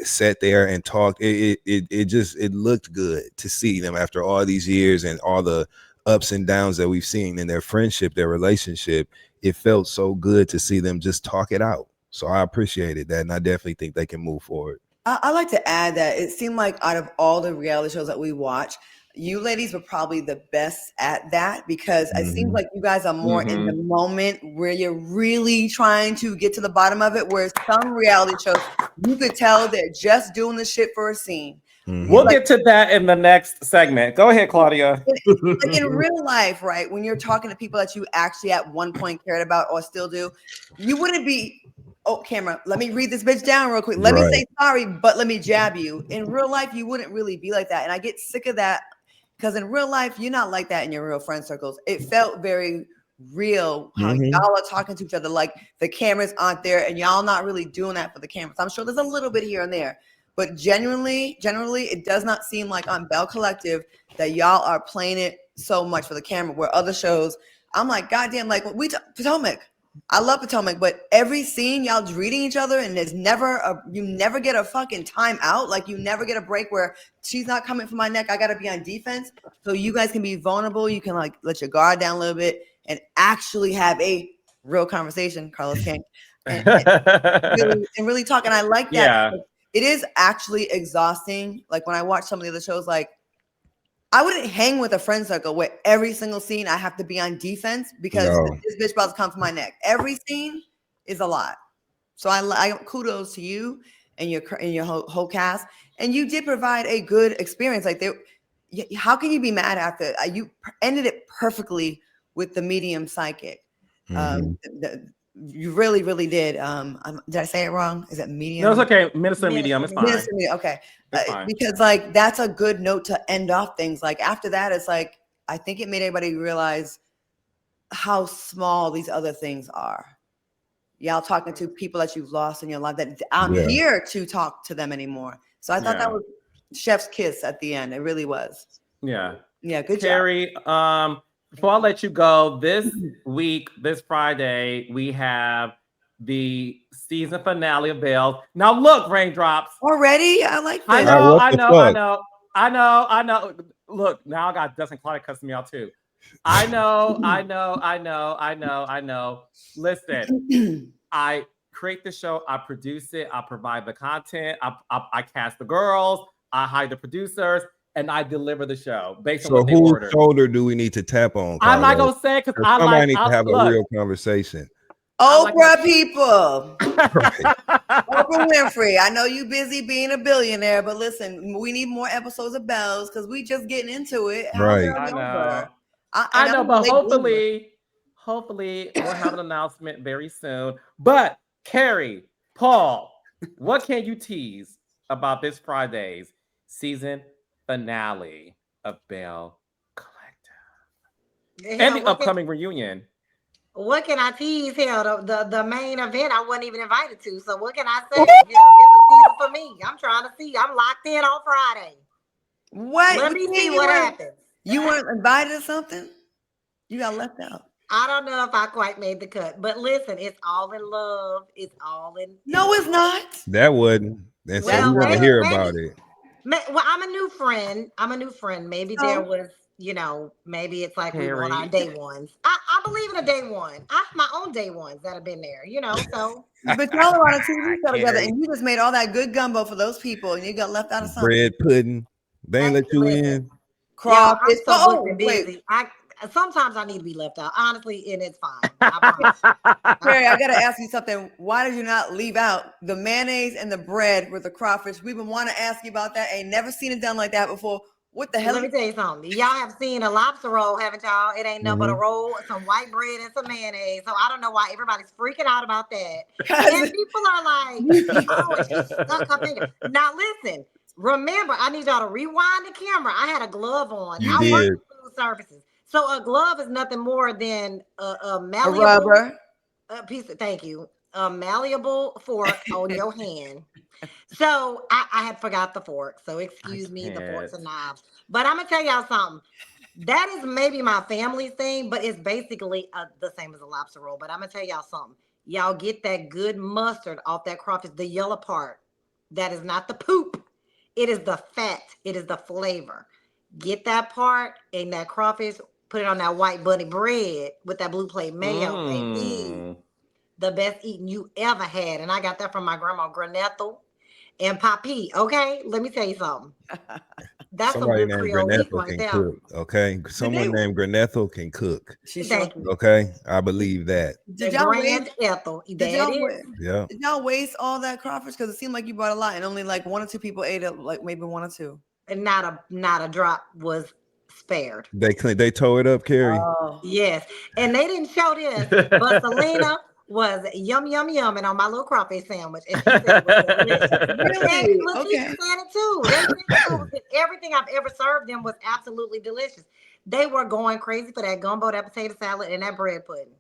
sat there and talked. It looked good to see them after all these years and all the ups and downs that we've seen in their friendship, their relationship. It felt so good to see them just talk it out. So I appreciated that, and I definitely think they can move forward. I like to add that it seemed like out of all the reality shows that we watch, you ladies were probably the best at that, because it seems like you guys are more in the moment where you're really trying to get to the bottom of it, whereas some reality shows, you could tell they're just doing the shit for a scene. We'll get to that in the next segment. Go ahead, Claudia. Like, in real life, right, when you're talking to people that you actually at one point cared about or still do, you wouldn't be, oh, camera, let me read this bitch down real quick. Let me say sorry, but let me jab you. In real life, you wouldn't really be like that. And I get sick of that, because in real life, you're not like that in your real friend circles. It felt very real how y'all are talking to each other, like the cameras aren't there and y'all not really doing that for the cameras. I'm sure there's a little bit here and there, but generally, it does not seem like on Bell Collective that y'all are playing it so much for the camera, where other shows, I'm like, goddamn, like Potomac. I love Potomac, but every scene y'all reading each other, and there's you never get a fucking time out. Like, you never get a break where she's not coming for my neck. I got to be on defense. So you guys can be vulnerable. You can, like, let your guard down a little bit and actually have a real conversation, Carlos King, and really talk. And I like that. Yeah. It is actually exhausting. Like, when I watch some of the other shows, like, I wouldn't hang with a friend circle where every single scene I have to be on defense because this bitch about to come for my neck. Every scene is a lot. So I kudos to you and your whole cast. And you did provide a good experience. Like how can you be mad after you ended it perfectly with the medium psychic? You really, really did. Did I say it wrong? Is it medium? No, it's okay. Minister medium, it's fine. Minister medium, okay. Because like that's a good note to end off things. Like after that, it's like I think it made everybody realize how small these other things are. Y'all talking to people that you've lost in your life that I'm here to talk to them anymore. So I thought that was chef's kiss at the end. It really was. Yeah. Yeah, good Kerri, job. before I let you go, this week, this Friday, we have the season finale of Bells. Now look, Raindrops. Already? I like this. I know. Look, now I got Dustin Claudia cussing me out too. I know. Listen, I create the show, I produce it, I provide the content, I cast the girls, I hire the producers, and I deliver the show based on what they order. Whose shoulder do we need to tap on? I'm not gonna say because somebody need to have a real conversation. Oprah people. Oprah Winfrey. I know you busy being a billionaire, but listen, we need more episodes of Bells because we just getting into it. Right. I know, but hopefully we'll have an announcement very soon. But Kerri, Paul, what can you tease about this Friday's season finale of Belle Collective and the upcoming reunion? What can I tease? Hell, the main event I wasn't even invited to. So what can I say? It's a season for me. I'm trying to see. I'm locked in on Friday. What? Let me see what happens. You weren't invited or something? You got left out. I don't know if I quite made the cut, but listen, it's all in love. It's all in. No, it's not. That wasn't. And so we want to hear about it. Well, I'm a new friend. Maybe there was, maybe it's like we want our day ones. I believe in a day one. I have my own day ones that have been there, so. But y'all are on a TV show together, and you just made all that good gumbo for those people, and you got left out of something. Bread pudding. They ain't let you in. Crawfish. Busy. Sometimes I need to be left out, honestly, and it's fine. Kerri, I gotta ask you something. Why did you not leave out the mayonnaise and the bread with the crawfish? We've been wanting to ask you about that. Ain't never seen it done like that before. What the hell? Let me tell you something. Y'all have seen a lobster roll, haven't y'all? It ain't nothing but a roll, some white bread, and some mayonnaise. So I don't know why everybody's freaking out about that. And people are like, oh, she's stuck up in it. Now listen, remember, I need y'all to rewind the camera. I had a glove on. I work in food services. So a glove is nothing more than a malleable rubber piece of, thank you, a malleable fork on your hand. So I had forgot the fork. So excuse me, the forks and knives. But I'm gonna tell y'all something. That is maybe my family thing, but it's basically the same as a lobster roll. But I'm gonna tell y'all something. Y'all get that good mustard off that crawfish, the yellow part. That is not the poop. It is the fat. It is the flavor. Get that part and that crawfish. Put it on that white bunny bread with that blue plate mayo, baby. The best eating you ever had. And I got that from my grandma, Granethel and Papi. Okay, let me tell you something. That's somebody named Granethel can cook. Okay, someone named Granethel can cook. Okay, I believe that. Did y'all waste all that crawfish? Because it seemed like you bought a lot, and only like one or two people ate it. Like maybe one or two. And not a drop was spared. They tore it up, Kerri. Oh. Yes, and they didn't show this, but Selena was yum and on my little crawfish sandwich, and she said it was delicious. Really? She said it too. They said everything I've ever served them was absolutely delicious. They were going crazy for that gumbo, that potato salad, and that bread pudding.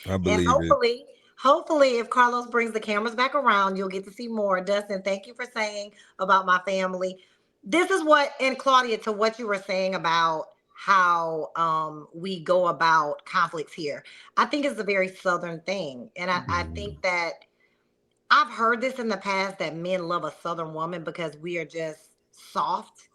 I believe it. Hopefully, if Carlos brings the cameras back around, you'll get to see more. Dustin, thank you for saying about my family. This is what, and Claudia, to what you were saying about how we go about conflicts here. I think it's a very Southern thing. And I think that I've heard this in the past, that men love a Southern woman because we are just soft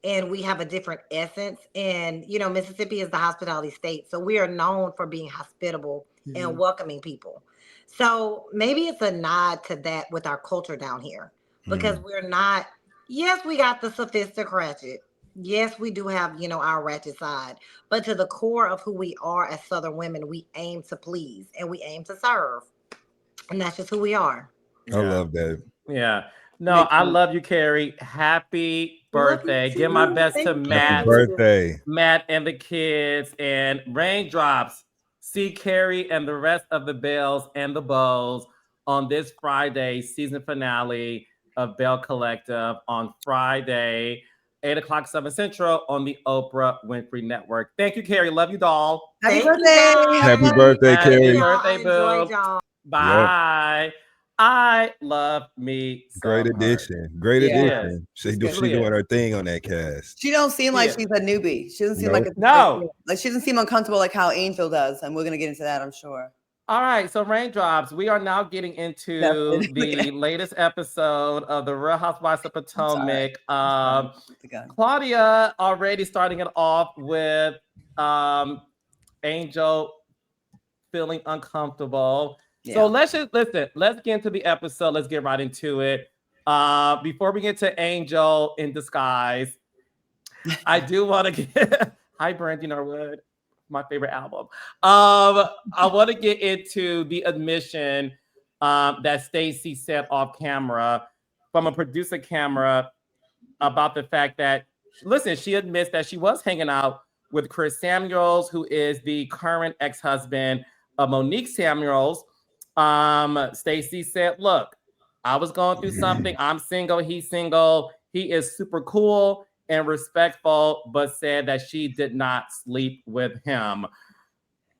and we have a different essence. And, Mississippi is the hospitality state. So we are known for being hospitable and welcoming people. So maybe it's a nod to that with our culture down here because we're not. Yes, we got the sophisticated ratchet, Yes, we do have, our ratchet side, but to the core of who we are as Southern women, we aim to please and we aim to serve. And that's just who we are. I Yeah. love that. Yeah. No, Makes I sense. love you, Kerri. Happy Love you birthday. Give my too. best to Thank Happy Matt, you. birthday. Matt and the kids, and Raindrops. See Kerri and the rest of the Bells and the Bows on this Friday season finale of Bell Collective on Friday, 8 o'clock 7 Central on the Oprah Winfrey Network. Thank you, Kerri. Love you, doll. Happy Thank you birthday. Happy Happy birthday. birthday, Thank Happy you, Kerri. y'all. birthday, I enjoyed boo. y'all. Yep. Bye. I love me Great some her. addition. Great She Yeah, is. addition. she's She good. She really doing is. her thing on that cast. She don't seem She like is. she's a newbie. She doesn't seem Nope. No. like she doesn't seem uncomfortable like how Angel does, and we're gonna get into that, I'm sure. All right, so Raindrops, we are now getting into the latest episode of the Real Housewives of Potomac. Claudia already starting it off with Angel feeling uncomfortable. Yeah. So let's get into the episode. Let's get right into it. Before we get to Angel in disguise, I do want to get hi Brandon Norwood, my favorite album. I want to get into the admission that Stacey said off camera from a producer camera about the fact that listen, she admits that she was hanging out with Chris Samuels, who is the current ex-husband of Monique Samuels. Stacey said, "Look, I was going through something. I'm single. He's single. He is super cool and respectful, but said that she did not sleep with him."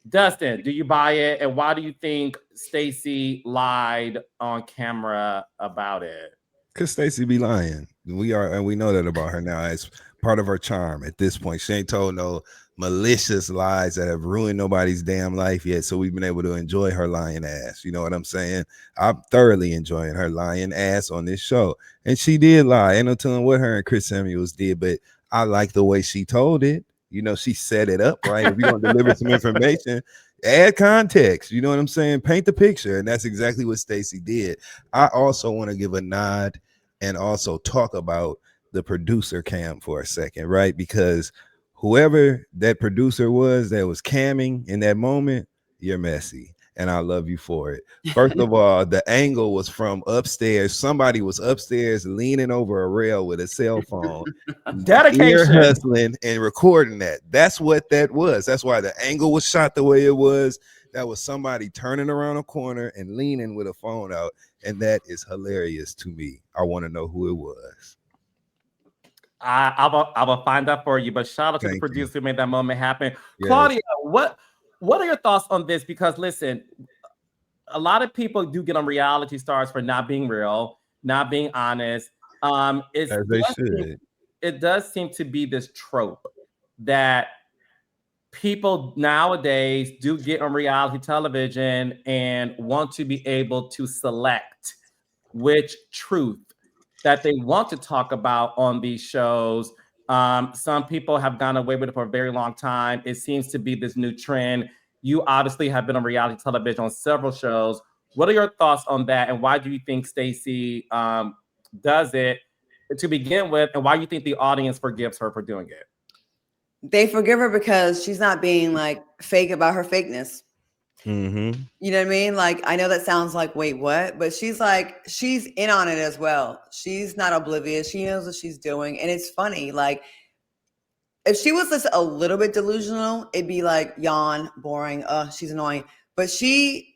Dustin, do you buy it? And why do you think Stacey lied on camera about it? Cause Stacey be lying. We know that about her now. It's part of her charm at this point. She ain't told no malicious lies that have ruined nobody's damn life yet. So we've been able to enjoy her lying ass. You know what I'm saying? I'm thoroughly enjoying her lying ass on this show. And she did lie. Ain't no telling what her and Chris Samuels did, but I like the way she told it. You know, she set it up right. If you're gonna deliver some information, add context. You know what I'm saying? Paint the picture. And that's exactly what Stacey did. I also want to give a nod and also talk about the producer cam for a second, right? Because whoever that producer was that was camming in that moment, you're messy. And I love you for it. First of all, the angle was from upstairs. Somebody was upstairs leaning over a rail with a cell phone, ear Dedication. hustling and recording that. That's what that was. That's why the angle was shot the way it was. That was somebody turning around a corner and leaning with a phone out. And that is hilarious to me. I want to know who it was. I will find out for you. But shout out to the producer who made that moment happen. Yes. Claudia, what are your thoughts on this? Because listen, a lot of people do get on reality stars for not being real, not being honest. As they should. It does seem to be this trope that people nowadays do get on reality television and want to be able to select which truth that they want to talk about on these shows. Some people have gone away with it for a very long time. It seems to be this new trend. You obviously have been on reality television on several shows. What are your thoughts on that? And why do you think Stacey does it to begin with? And why do you think the audience forgives her for doing it? They forgive her because she's not being like fake about her fakeness. Mm-hmm. You know what I mean? Like, I know that sounds like, wait, what? But she's in on it as well. She's not oblivious. She knows what she's doing. And it's funny. Like, if she was just a little bit delusional, it'd be like, yawn, boring. She's annoying. But she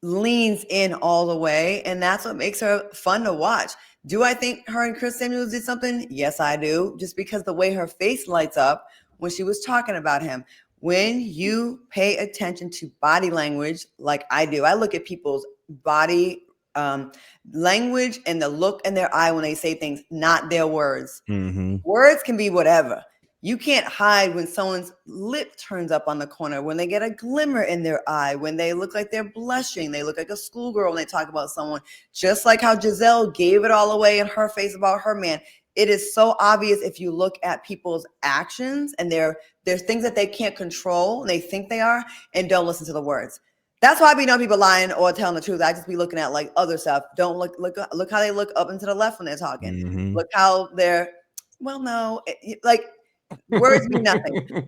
leans in all the way. And that's what makes her fun to watch. Do I think her and Chris Samuels did something? Yes, I do. Just because the way her face lights up when she was talking about him. When you pay attention to body language, like I do, I look at people's body language and the look in their eye when they say things, not their words. Mm-hmm. Words can be whatever. You can't hide when someone's lip turns up on the corner, when they get a glimmer in their eye, when they look like they're blushing, they look like a schoolgirl when they talk about someone, just like how Gizelle gave it all away in her face about her man. It is so obvious if you look at people's actions and there's things that they can't control and they think they are, and don't listen to the words. That's why I be knowing people lying or telling the truth. I just be looking at like other stuff. Don't look how they look up and to the left when they're talking. Mm-hmm. Look how they're Well, no, like words mean nothing.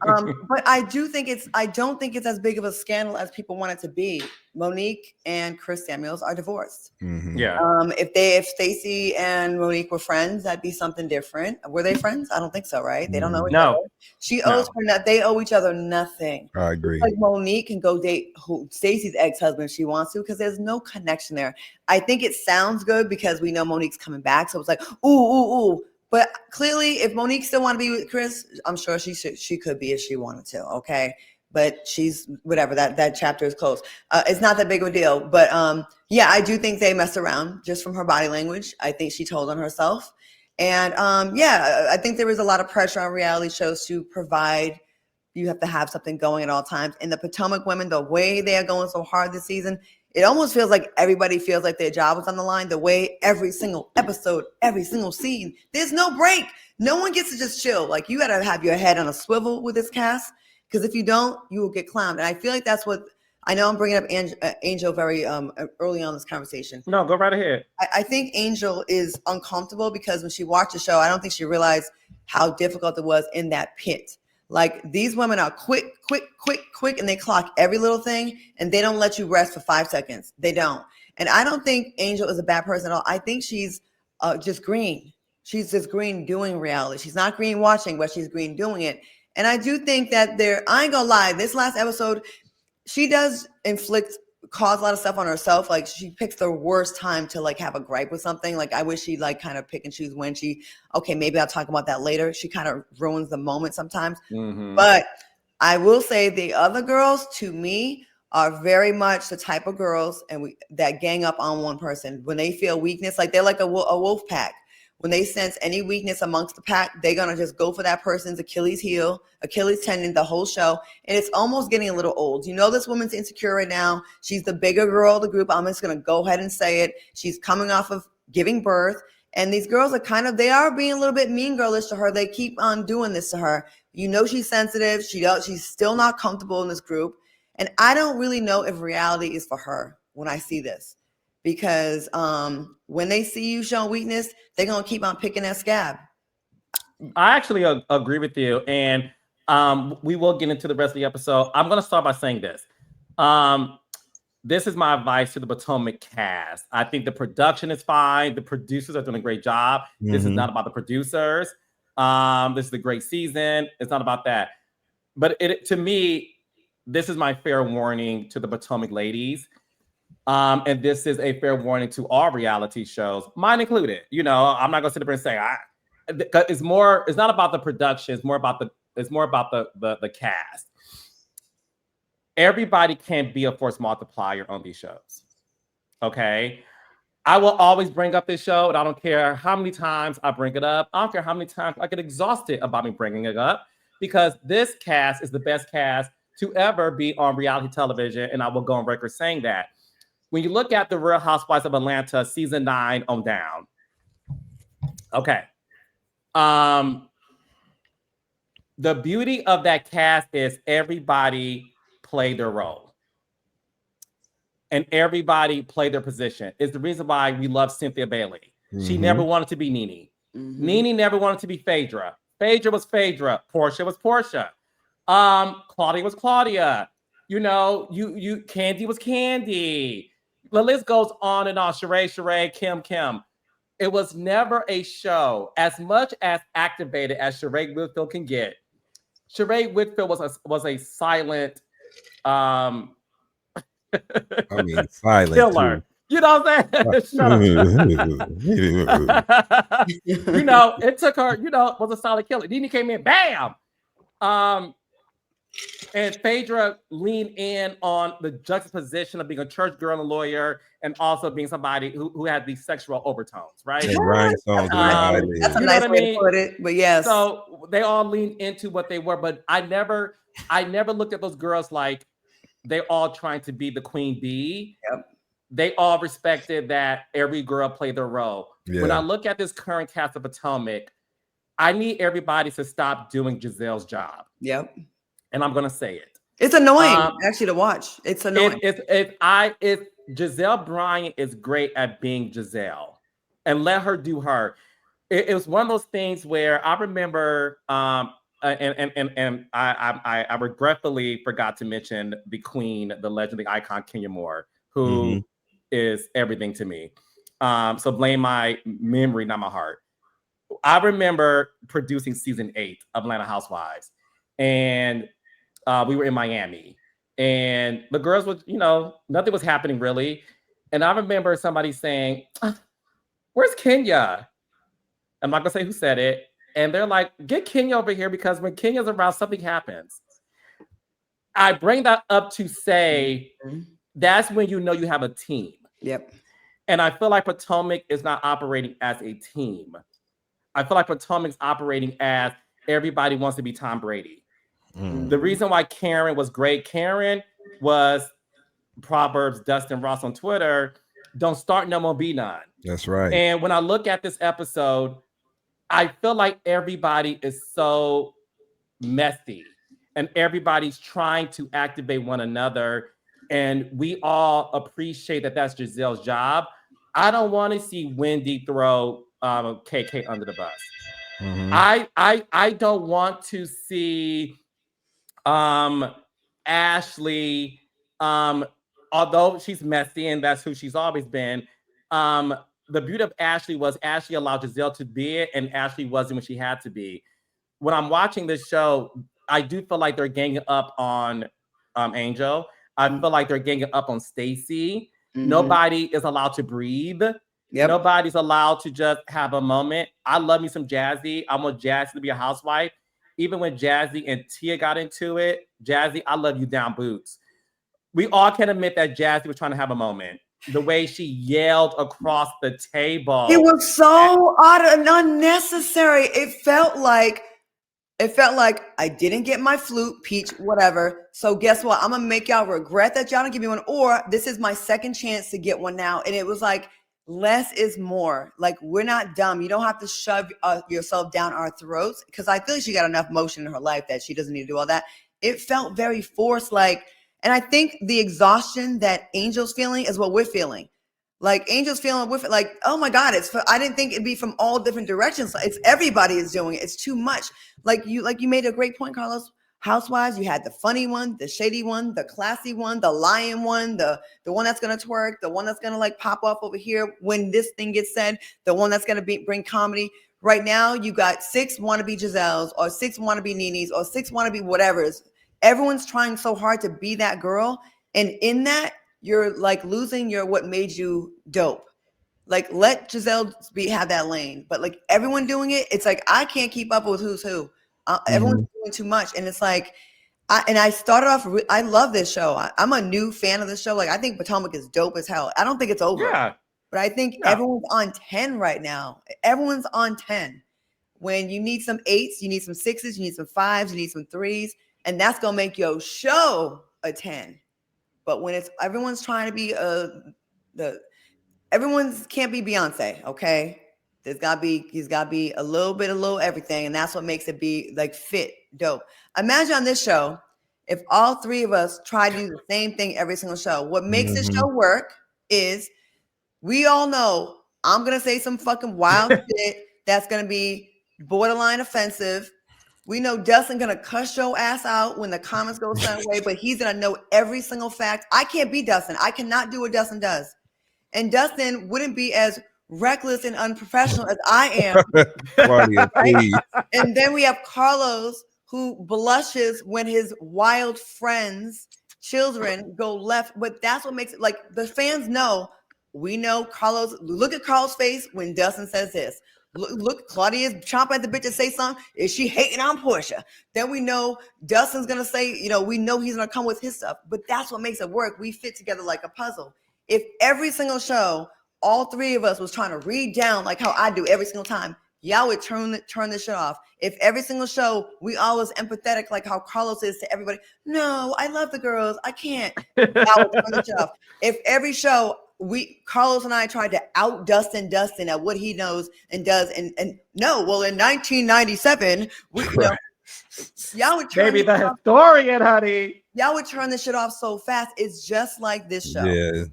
But I don't think it's as big of a scandal as people want it to be. Monique and Chris Samuels are divorced. Mm-hmm. Yeah. If Stacey and Monique were friends, that'd be something different. Were they friends? I don't think so, right? They don't know each other. She owes her they owe each other nothing. I agree. Like Monique can go date Stacey's ex-husband if she wants to, because there's no connection there. I think it sounds good because we know Monique's coming back. So it's like, ooh. But clearly, if Monique still want to be with Chris, I'm sure she could be if she wanted to. Okay, but she's whatever. That chapter is closed. It's not that big of a deal. But yeah, I do think they messed around just from her body language. I think she told on herself, and yeah, I think there is a lot of pressure on reality shows to provide. You have to have something going at all times. And the Potomac women, the way they are going so hard this season, it almost feels like everybody feels like their job was on the line. The way every single episode, every single scene, there's no break. No one gets to just chill. Like you got to have your head on a swivel with this cast, because if you don't, you will get clowned. And I feel like that's what I know. I'm bringing up Angel very early on in this conversation. No, go right ahead. I think Angel is uncomfortable because when she watched the show, I don't think she realized how difficult it was in that pit. Like these women are quick, and they clock every little thing, and they don't let you rest for 5 seconds. They don't. And I don't think Angel is a bad person at all. I think she's just green. She's just green doing reality. She's not green watching, but she's green doing it. And I do think that I ain't gonna lie, this last episode, she does cause a lot of stuff on herself. Like she picks the worst time to like have a gripe with something. Like I wish she'd like kind of pick and choose when maybe I'll talk about that later. She kind of ruins the moment sometimes. Mm-hmm. But I will say the other girls to me are very much the type of girls that gang up on one person when they feel weakness. Like they're like a wolf pack. When they sense any weakness amongst the pack, they're going to just go for that person's Achilles tendon the whole show. And it's almost getting a little old. You know, this woman's insecure right now. She's the bigger girl of the group. I'm just going to go ahead and say it. She's coming off of giving birth. And these girls are they are being a little bit mean girlish to her. They keep on doing this to her. You know, she's sensitive. She's still not comfortable in this group. And I don't really know if reality is for her when I see this. Because when they see you showing weakness, they're going to keep on picking that scab. I actually agree with you. And we will get into the rest of the episode. I'm going to start by saying this. This is my advice to the Potomac cast. I think the production is fine. The producers are doing a great job. Mm-hmm. This is not about the producers. This is a great season. It's not about that. But to me, this is my fair warning to the Potomac ladies. And this is a fair warning to all reality shows, mine included. You know, I'm not gonna sit up and say it's not about the production, it's more about the cast. Everybody can't be a force multiplier on these shows. Okay. I will always bring up this show, and I don't care how many times I bring it up. I don't care how many times I get exhausted about me bringing it up, because this cast is the best cast to ever be on reality television, and I will go on record saying that. When you look at the Real Housewives of Atlanta, season 9 on down. Okay. The beauty of that cast is everybody played their role. And everybody played their position. It's the reason why we love Cynthia Bailey. Mm-hmm. She never wanted to be Nene. Mm-hmm. Nene never wanted to be Phaedra. Phaedra was Phaedra. Portia was Portia. Claudia was Claudia. You know, Candy was Candy. The list goes on and on. Sheree, Kim. It was never a show as much as activated as Sheree Whitfield can get. Sheree Whitfield was a silent silent killer. Too. You know what I'm saying? You know, it took her, was a silent killer. Then he came in, bam! And Phaedra leaned in on the juxtaposition of being a church girl and a lawyer, and also being somebody who had these sexual overtones, right? That's a nice way to put it, but yes. So they all leaned into what they were, but I never looked at those girls like they all trying to be the queen bee. Yep. They all respected that every girl played their role. Yeah. When I look at this current cast of Potomac, I need everybody to stop doing Gizelle's job. Yep. And I'm gonna say it. It's annoying actually to watch. It's annoying. Gizelle Bryant is great at being Gizelle, and let her do her. it was one of those things where I remember, and I regretfully forgot to mention the queen, the legend, the icon, Kenya Moore, who is everything to me. So blame my memory, not my heart. I remember producing season 8 of Atlanta Housewives, and we were in Miami, and the girls were, nothing was happening really. And I remember somebody saying, "Where's Kenya?" I'm not gonna say who said it. And they're like, "Get Kenya over here, because when Kenya's around, something happens." I bring that up to say that's when you know you have a team. Yep. And I feel like Potomac is not operating as a team. I feel like Potomac's operating as everybody wants to be Tom Brady. The reason why Karen was great, Karen was Proverbs Dustin Ross on Twitter, don't start no more, be none. That's right. And when I look at this episode, I feel like everybody is so messy and everybody's trying to activate one another. And we all appreciate that that's Gizelle's job. I don't want to see Wendy throw KK under the bus. I don't want to see Ashley, although she's messy and that's who she's always been. The beauty of Ashley was Ashley allowed Gizelle to be it, and Ashley wasn't when she had to be. When I'm watching this show, I do feel like they're ganging up on Angel. I feel like they're ganging up on Stacey. Nobody is allowed to breathe. Nobody's allowed to just have a moment. I love me some Jazzy. I want Jazzy to be a housewife. Even when Jazzy and Tia got into it, Jazzy, I love you down boots. We all can admit that Jazzy was trying to have a moment. The way she yelled across the table. It was so odd and unnecessary. It felt like I didn't get my flute, Peach, whatever. So guess what? I'm going to make y'all regret that y'all didn't give me one, or this is my second chance to get one now. And it was like, less is more. Like, we're not dumb. You don't have to shove yourself down our throats, because I feel like she got enough motion in her life that she doesn't need to do all that. It felt very forced. And I think the exhaustion that Angel's feeling is what we're feeling. Like, Angel's feeling with it, like, oh my God, I didn't think it'd be from all different directions. It's everybody is doing it. It's too much. Like you made a great point, Carlos. Housewives, you had the funny one, the shady one, the classy one, the lion one, the one that's gonna twerk, the one that's gonna like pop off over here when this thing gets said, the one that's gonna bring comedy. Right now, you got 6 wannabe Gizelles, or 6 wannabe Nenes, or 6 wannabe whatevers. Everyone's trying so hard to be that girl, and in that, you're like losing what made you dope. Like, let Gizelle have that lane, but like everyone doing it, it's like I can't keep up with who's who. Everyone's doing too much, and it's like, I started off. I love this show. I'm a new fan of this show. Like, I think Potomac is dope as hell. I don't think it's over, but I think everyone's on 10 right now. Everyone's on 10. When you need some 8s, you need some 6s, you need some 5s, you need some 3s, and that's gonna make your show a 10. But when it's everyone's trying to be everyone's can't be Beyonce, okay? He's got to be a little everything, and that's what makes it be like fit, dope. Imagine on this show, if all 3 of us try to do the same thing every single show. What makes this show work is we all know I'm gonna say some fucking wild shit that's gonna be borderline offensive. We know Dustin gonna cuss your ass out when the comments go some way, but he's gonna know every single fact. I can't be Dustin. I cannot do what Dustin does. And Dustin wouldn't be as reckless and unprofessional as I am. Claudia, right? And then we have Carlos, who blushes when his wild friends' children go left. But that's what makes it, like, the fans know. We know Carlos. Look at Carlos' face when Dustin says this. Look, Claudia's chomping at the bitch to say something. Is she hating on Portia? Then we know Dustin's gonna say, we know he's gonna come with his stuff. But that's what makes it work. We fit together like a puzzle. If every single show, all 3 of us was trying to read down like how I do every single time, y'all would turn this shit off. If every single show we all was empathetic like how Carlos is to everybody, no, I love the girls, I can't. Y'all would turn the shit off. If every show Carlos and I tried to out Dustin at what he knows and does, and no, well, in 1997, y'all would turn the historian, honey. Y'all would turn this shit off so fast. It's just like this show. Yeah.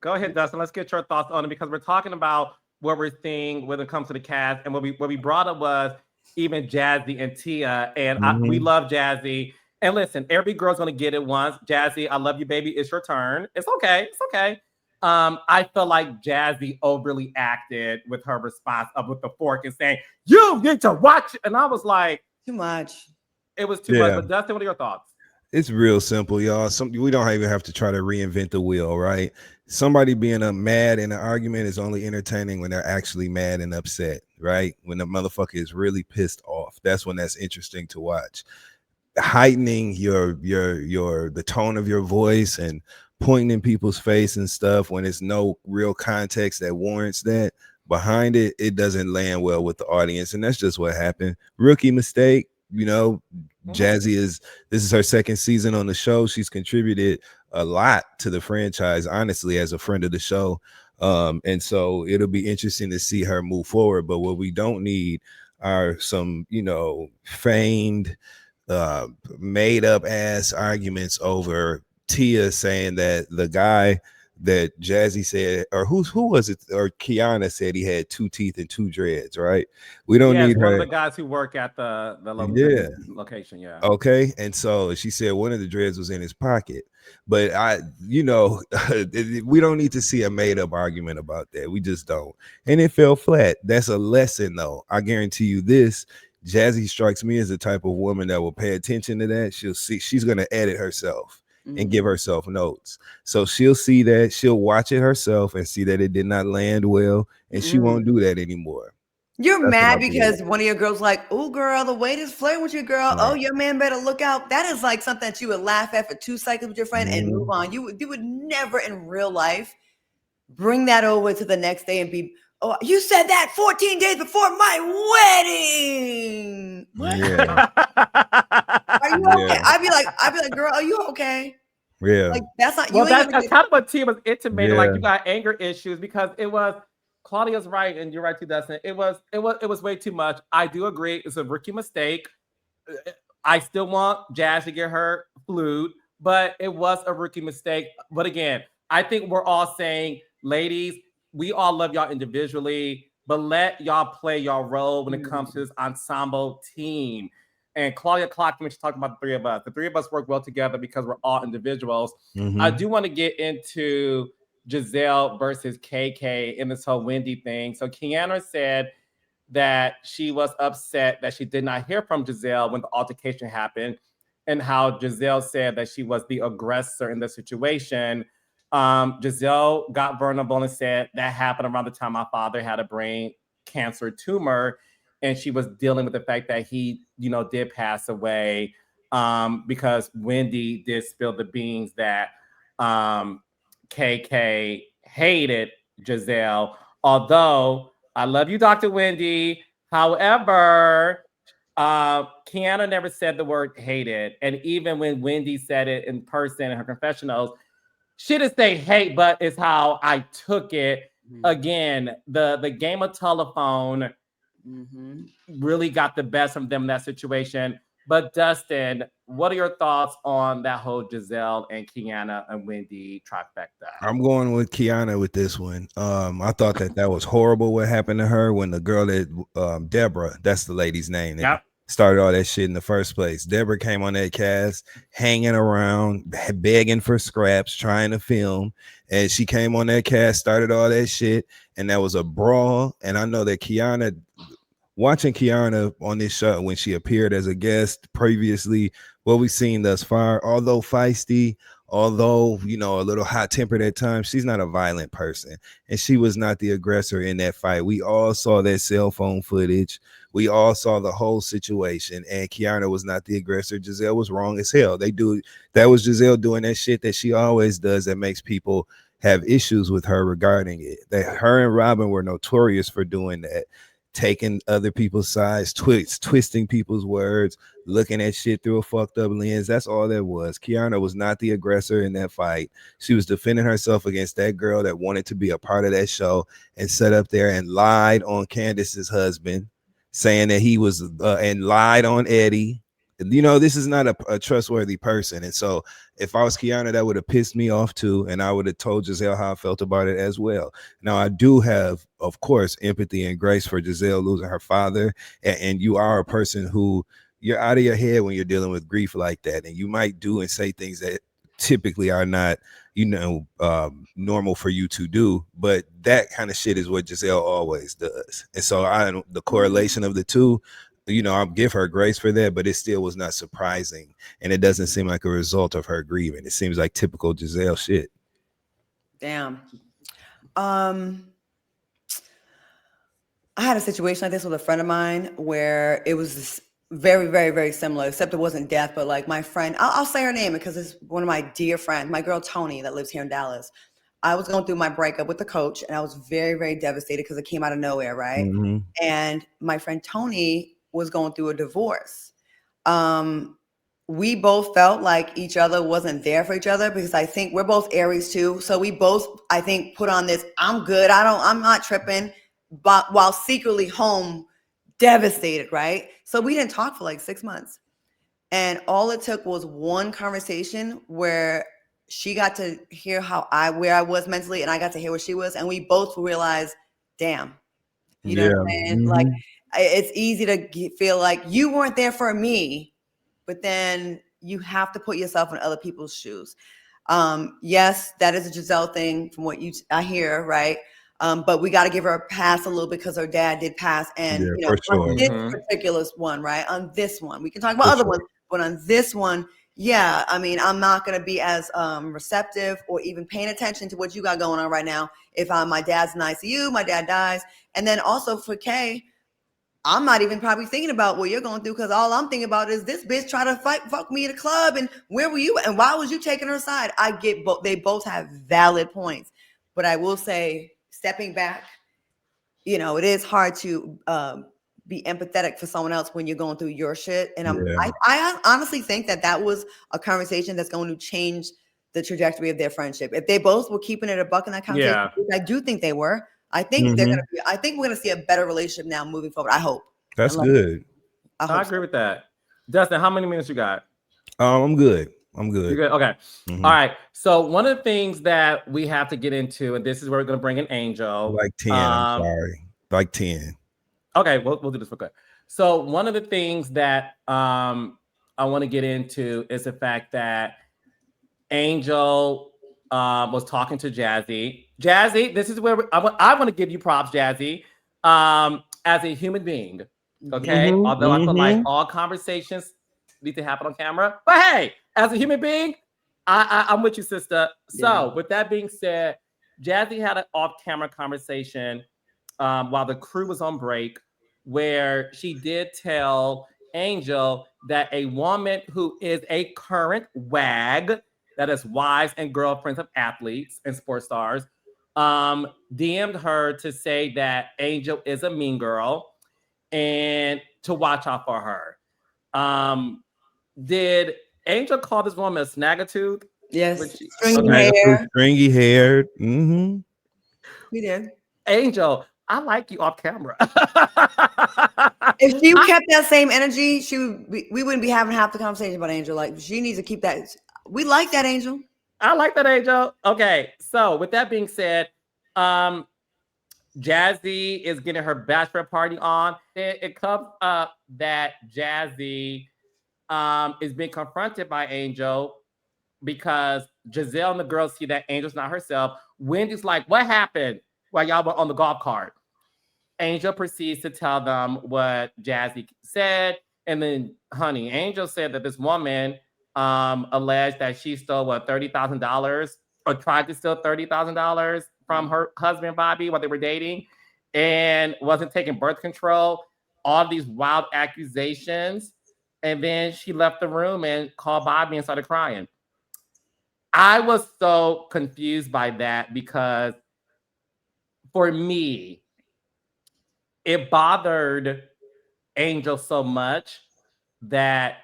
Go ahead, Dustin. Let's get your thoughts on it, because we're talking about what we're seeing when it comes to the cast, and what we brought up was even Jazzy and Tia, and we love Jazzy. And listen, every girl's gonna get it once. Jazzy, I love you, baby. It's your turn. It's okay. It's okay. I feel like Jazzy overly acted with her response of with the fork and saying, "You need to watch," and I was like, too much. It was too much. But Dustin, what are your thoughts? It's real simple, y'all. We don't even have to try to reinvent the wheel, right? Somebody being mad in an argument is only entertaining when they're actually mad and upset, right? When the motherfucker is really pissed off, that's when that's interesting to watch. Heightening the tone of your voice and pointing in people's face and stuff when there's no real context that warrants that behind it, it doesn't land well with the audience, and that's just what happened. Rookie mistake, you know. Jazzy this is her second season on the show. She's contributed a lot to the franchise, honestly, as a friend of the show. And so it'll be interesting to see her move forward. But what we don't need are some, feigned, made up ass arguments over Tia saying that the guy that Jazzy said, or who was it, or Kiana said he had 2 teeth and 2 dreads, right? We don't need one her. Of the guys who work at the location, yeah. Okay, and so she said one of the dreads was in his pocket, but we don't need to see a made up argument about that. We just don't, and it fell flat. That's a lesson, though. I guarantee you this. Jazzy strikes me as the type of woman that will pay attention to that. She'll see, she's going to edit herself and give herself notes. So she'll see that, she'll watch it herself and see that it did not land well, and she won't do that anymore. You're mad because one of your girls like, oh, girl, the weight is flirting with you, girl. Right. Oh, your man better look out. That is like something that you would laugh at for 2 seconds with your friend and move on. You would never in real life bring that over to the next day and be, oh, you said that 14 days before my wedding. What? Yeah. Are you okay? I'd be like, girl, are you okay? Yeah. Like that's not. Well, that's kind of what Tia was intimating. Like you got anger issues because it was. Claudia's right, and you're right too, Dustin. It was way too much. I do agree. It's a rookie mistake. I still want Jazz to get her flute, but it was a rookie mistake. But again, I think we're all saying, ladies, we all love y'all individually, but let y'all play y'all role when it comes to this ensemble team. And Claudia clocked when she talked about the 3 of us. The 3 of us work well together because we're all individuals. I do want to get into Gizelle versus KK in this whole Wendy thing. So Kiana said that she was upset that she did not hear from Gizelle when the altercation happened, and how Gizelle said that she was the aggressor in the situation. Gizelle got vulnerable and said that happened around the time my father had a brain cancer tumor, and she was dealing with the fact that he, did pass away because Wendy did spill the beans that KK hated Gizelle, although I love you, Dr. Wendy. However, Kiana never said the word hated. And even when Wendy said it in person in her confessionals, she didn't say hate, but it's how I took it. Again, the game of telephone really got the best of them in that situation. But Dustin, what are your thoughts on that whole Gizelle and Kiana and Wendy trifecta? I'm going with Kiana with this one. I thought that was horrible what happened to her when the girl that Deborah, that's the lady's name, that started all that shit in the first place. Deborah came on that cast hanging around, begging for scraps, trying to film, and she came on that cast, started all that shit, and that was a brawl. And I know that Kiana, watching Kiana on this show when she appeared as a guest previously, what we've seen thus far, although feisty, although, a little hot-tempered at times, she's not a violent person, and she was not the aggressor in that fight. We all saw that cell phone footage. We all saw the whole situation, and Kiana was not the aggressor. Gizelle was wrong as hell. That was Gizelle doing that shit that she always does that makes people have issues with her regarding it. That her and Robin were notorious for doing that. Taking other people's sides, twisting people's words, looking at shit through a fucked up lens. That's all that was. Kiana was not the aggressor in that fight. She was defending herself against that girl that wanted to be a part of that show and sat up there and lied on Candace's husband, saying that he was and lied on Eddie, this is not a trustworthy person. And so if I was Kiana, that would have pissed me off too. And I would have told Gizelle how I felt about it as well. Now, I do have, of course, empathy and grace for Gizelle losing her father. And you are a person who you're out of your head when you're dealing with grief like that. And you might do and say things that typically are not, normal for you to do. But that kind of shit is what Gizelle always does. And so the correlation of the two, I'll give her grace for that, but it still was not surprising. And it doesn't seem like a result of her grieving. It seems like typical Gizelle shit. Damn. I had a situation like this with a friend of mine where it was very, very, very similar, except it wasn't death, but like my friend, I'll say her name because it's one of my dear friends, my girl Tony that lives here in Dallas. I was going through my breakup with the coach and I was very, very devastated because it came out of nowhere, right? Mm-hmm. And my friend Tony was going through a divorce. We both felt like each other wasn't there for each other because I think we're both Aries too. So we both, I think, put on this, I'm good, I'm not tripping, but while secretly home devastated, right? So we didn't talk for like 6 months. And all it took was one conversation where she got to hear where I was mentally and I got to hear where she was. And we both realized, damn, you know what I'm saying? Mm-hmm. Like, it's easy to feel like you weren't there for me, but then you have to put yourself in other people's shoes. Yes, that is a Gizelle thing from what I hear, right? But we got to give her a pass a little because her dad did pass. And, for sure. on this particular one, right? On this one, we can talk about other ones, but on this one, yeah, I mean, I'm not going to be as receptive or even paying attention to what you got going on right now. If my dad's in ICU, my dad dies. And then also for Kay, I'm not even probably thinking about what you're going through because all I'm thinking about is this bitch trying to fuck me at a club. And where were you? And why was you taking her side? I get both. They both have valid points. But I will say, stepping back, it is hard to be empathetic for someone else when you're going through your shit. And I honestly think that was a conversation that's going to change the trajectory of their friendship. If they both were keeping it a buck in that conversation, which I do think they were. I think I think we're gonna see a better relationship now moving forward. I hope. That's good. I agree with that. Dustin, how many minutes you got? I'm good. You're good. Okay. Mm-hmm. All right. So one of the things that we have to get into, and this is where we're gonna bring in Angel. Like 10. I'm sorry. Like 10. Okay, we'll do this real quick. So one of the things that I want to get into is the fact that Angel was talking to Jazzy. Jazzy, this is where I want to give you props, Jazzy, as a human being. Okay, although I feel like all conversations need to happen on camera, but hey, as a human being, I'm with you, sister. So with that being said, Jazzy had an off-camera conversation while the crew was on break, where she did tell Angel that a woman who is a current WAG, that is wives and girlfriends of athletes and sports stars, DM'd her to say that Angel is a mean girl and to watch out for her. Did Angel call this woman a snaggletooth? Yes. Stringy hair. Mm-hmm. We did. Angel, I like you off camera. If she kept that same energy, we wouldn't be having half the conversation about Angel. Like, she needs to keep that. We like that, Angel. I like that, Angel. Okay, so with that being said, Jazzy is getting her bachelor party on. It comes up that Jazzy is being confronted by Angel because Gizelle and the girls see that Angel's not herself. Wendy's like, what happened while y'all were on the golf cart? Angel proceeds to tell them what Jazzy said. And then, honey, Angel said that this woman alleged that she stole, $30,000 or tried to steal $30,000 from her husband, Bobby, while they were dating and wasn't taking birth control. All these wild accusations. And then she left the room and called Bobby and started crying. I was so confused by that because for me, it bothered Angel so much that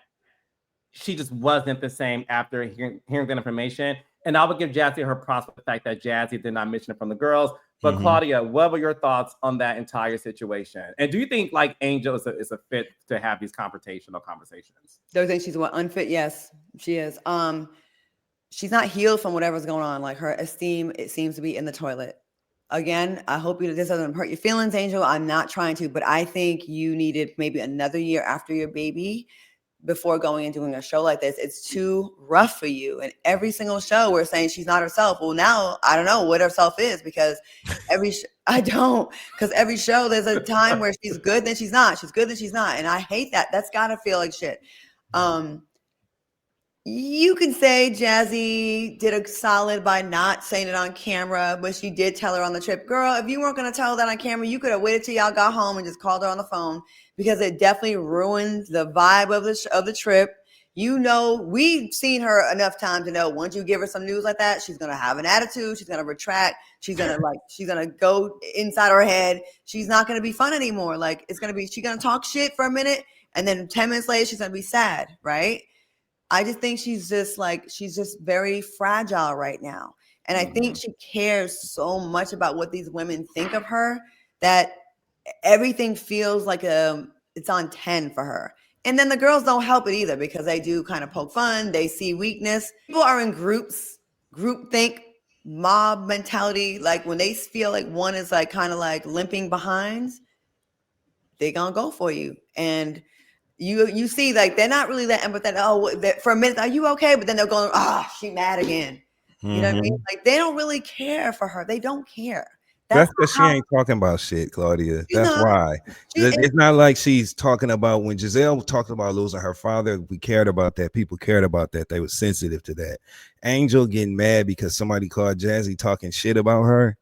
she just wasn't the same after hearing that information. And I would give Jazzy her props for the fact that Jazzy did not mention it from the girls. But Claudia, what were your thoughts on that entire situation? And do you think like Angel is a fit to have these confrontational conversations? Do you think she's unfit? Yes, she is. She's not healed from whatever's going on. Like her esteem, it seems to be in the toilet. Again, I hope this doesn't hurt your feelings, Angel. I'm not trying to, but I think you needed maybe another year after your baby before going and doing a show like this. It's too rough for you. And every single show we're saying she's not herself. Well, now I don't know what herself is because every show there's a time where she's good, then she's not. She's good, then she's not. And I hate that. That's gotta feel like shit. You can say Jazzy did a solid by not saying it on camera, but she did tell her on the trip, girl, if you weren't going to tell that on camera, you could have waited till y'all got home and just called her on the phone, because it definitely ruined the vibe of the trip. You know, we've seen her enough time to know once you give her some news like that, she's going to have an attitude. She's going to retract. She's going to go inside her head. She's not going to be fun anymore. Like she's going to talk shit for a minute. And then 10 minutes later, she's going to be sad. Right. I just think she's just very fragile right now. And I think she cares so much about what these women think of her that everything feels like it's on 10 for her. And then the girls don't help it either, because they do kind of poke fun. They see weakness. People are in groups, groupthink, mob mentality. Like when they feel like one is like kind of like limping behind, they gonna go for you. And you see, like they're not really that empathetic. Oh, for a minute, are you okay? But then they're going, she mad again. You know what I mean? Like they don't really care for her. They don't care. That's because she ain't talking about shit, Claudia. That's why. It's not like she's talking about when Gizelle talked about losing her father. We cared about that. People cared about that. They were sensitive to that. Angel getting mad because somebody called Jazzy talking shit about her.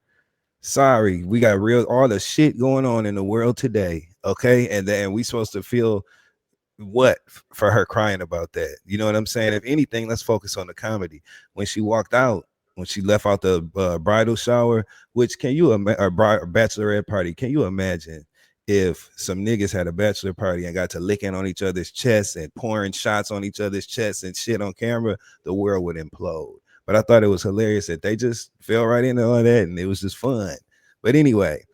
Sorry, we got all the shit going on in the world today. Okay, and then we supposed to feel what for her crying about that? You know what I'm saying? If anything, let's focus on the comedy. When she walked out, when she left out the bridal shower, which can you bachelorette party? Can you imagine if some niggas had a bachelor party and got to licking on each other's chests and pouring shots on each other's chests and shit on camera? The world would implode. But I thought it was hilarious that they just fell right into all that and it was just fun. But anyway,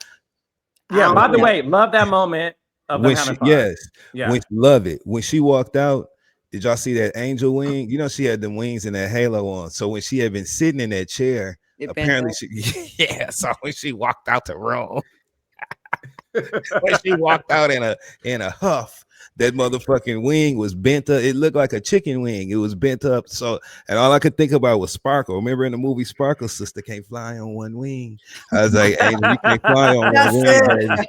yeah. By the way, love that moment. When she, when she love it. When she walked out, did y'all see that angel wing? You know, she had the wings and that halo on. So when she had been sitting in that chair, apparently so when she walked out the room, when she walked out in a huff, that motherfucking wing was bent up. It looked like a chicken wing. It was bent up. So, and all I could think about was Sparkle. Remember in the movie Sparkle, sister can't fly on one wing. I was like, Angel, you can't fly on one wing, baby.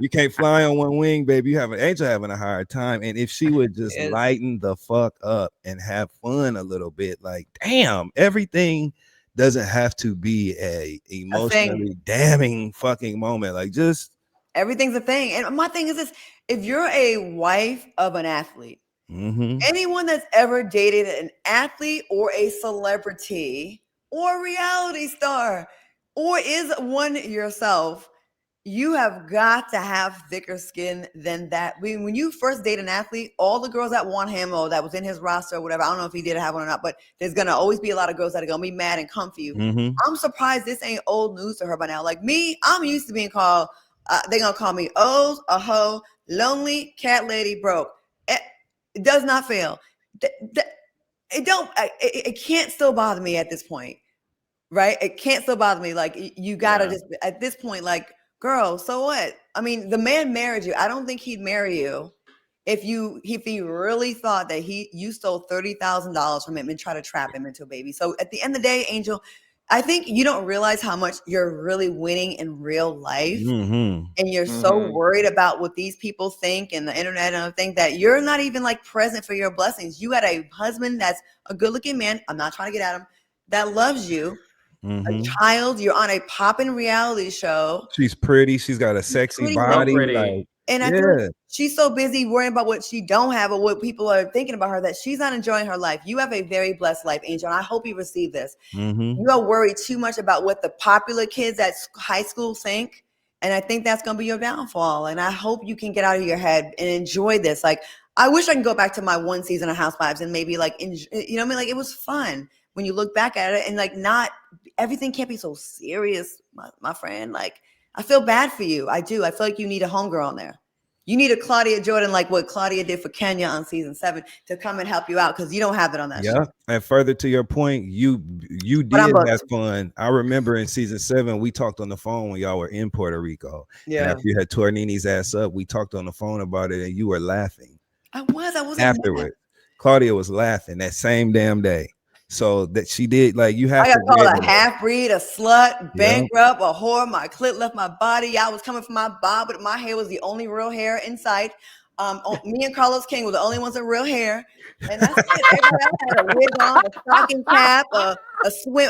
You can't fly on one wing, baby. Angel having a hard time. And if she would just lighten the fuck up and have fun a little bit, like, damn, everything doesn't have to be a emotionally damning fucking moment. Like, just everything's a thing. And my thing is this: if you're a wife of an athlete, anyone that's ever dated an athlete or a celebrity or reality star or is one yourself, you have got to have thicker skin than that. When you first date an athlete, all the girls that want him or that was in his roster or whatever, I don't know if he did have one or not, but there's going to always be a lot of girls that are going to be mad and come for you. I'm surprised this ain't old news to her by now. Like me, I'm used to being called, they're going to call me O's, a hoe, lonely, cat lady, broke. It does not fail. It can't still bother me at this point, right? It can't still bother me. Like you got to just, at this point, like, girl, so what? I mean, the man married you. I don't think he'd marry you if he really thought that you stole $30,000 from him and try to trap him into a baby. So at the end of the day, Angel, I think you don't realize how much you're really winning in real life. And you're so worried about what these people think and the internet and everything that you're not even like present for your blessings. You got a husband that's a good looking man. I'm not trying to get at him, that loves you. A child, you're on a poppin' reality show. She's pretty. She's got a sexy body. Like, and I think she's so busy worrying about what she don't have or what people are thinking about her that she's not enjoying her life. You have a very blessed life, Angel, and I hope you receive this. You are worried too much about what the popular kids at high school think, and I think that's going to be your downfall. And I hope you can get out of your head and enjoy this. Like, I wish I can go back to my one season of Housewives and maybe like, you know what I mean? Like, it was fun when you look back at it, and like, not everything can't be so serious my friend, like, I feel bad for you. I do. I feel like you need a homegirl on there. You need a Claudia Jordan, like what Claudia did for Kenya on season 7, to come and help you out, because you don't have it on that show. And further to your point, you did have fun. I remember in season 7, we talked on the phone when y'all were in Puerto Rico. Yeah. And after you had tore Nini's ass up, we talked on the phone about it, and you were laughing. I wasn't afterward. mad. Claudia was laughing that same damn day. So that she did, like, you have I got called a half-breed, a slut, bankrupt, a whore. My clit left my body. Y'all was coming for my bob, but my hair was the only real hair in sight. Me and Carlos King were the only ones with real hair, and that's it. Everybody else had a wig on, a stocking cap, a swim,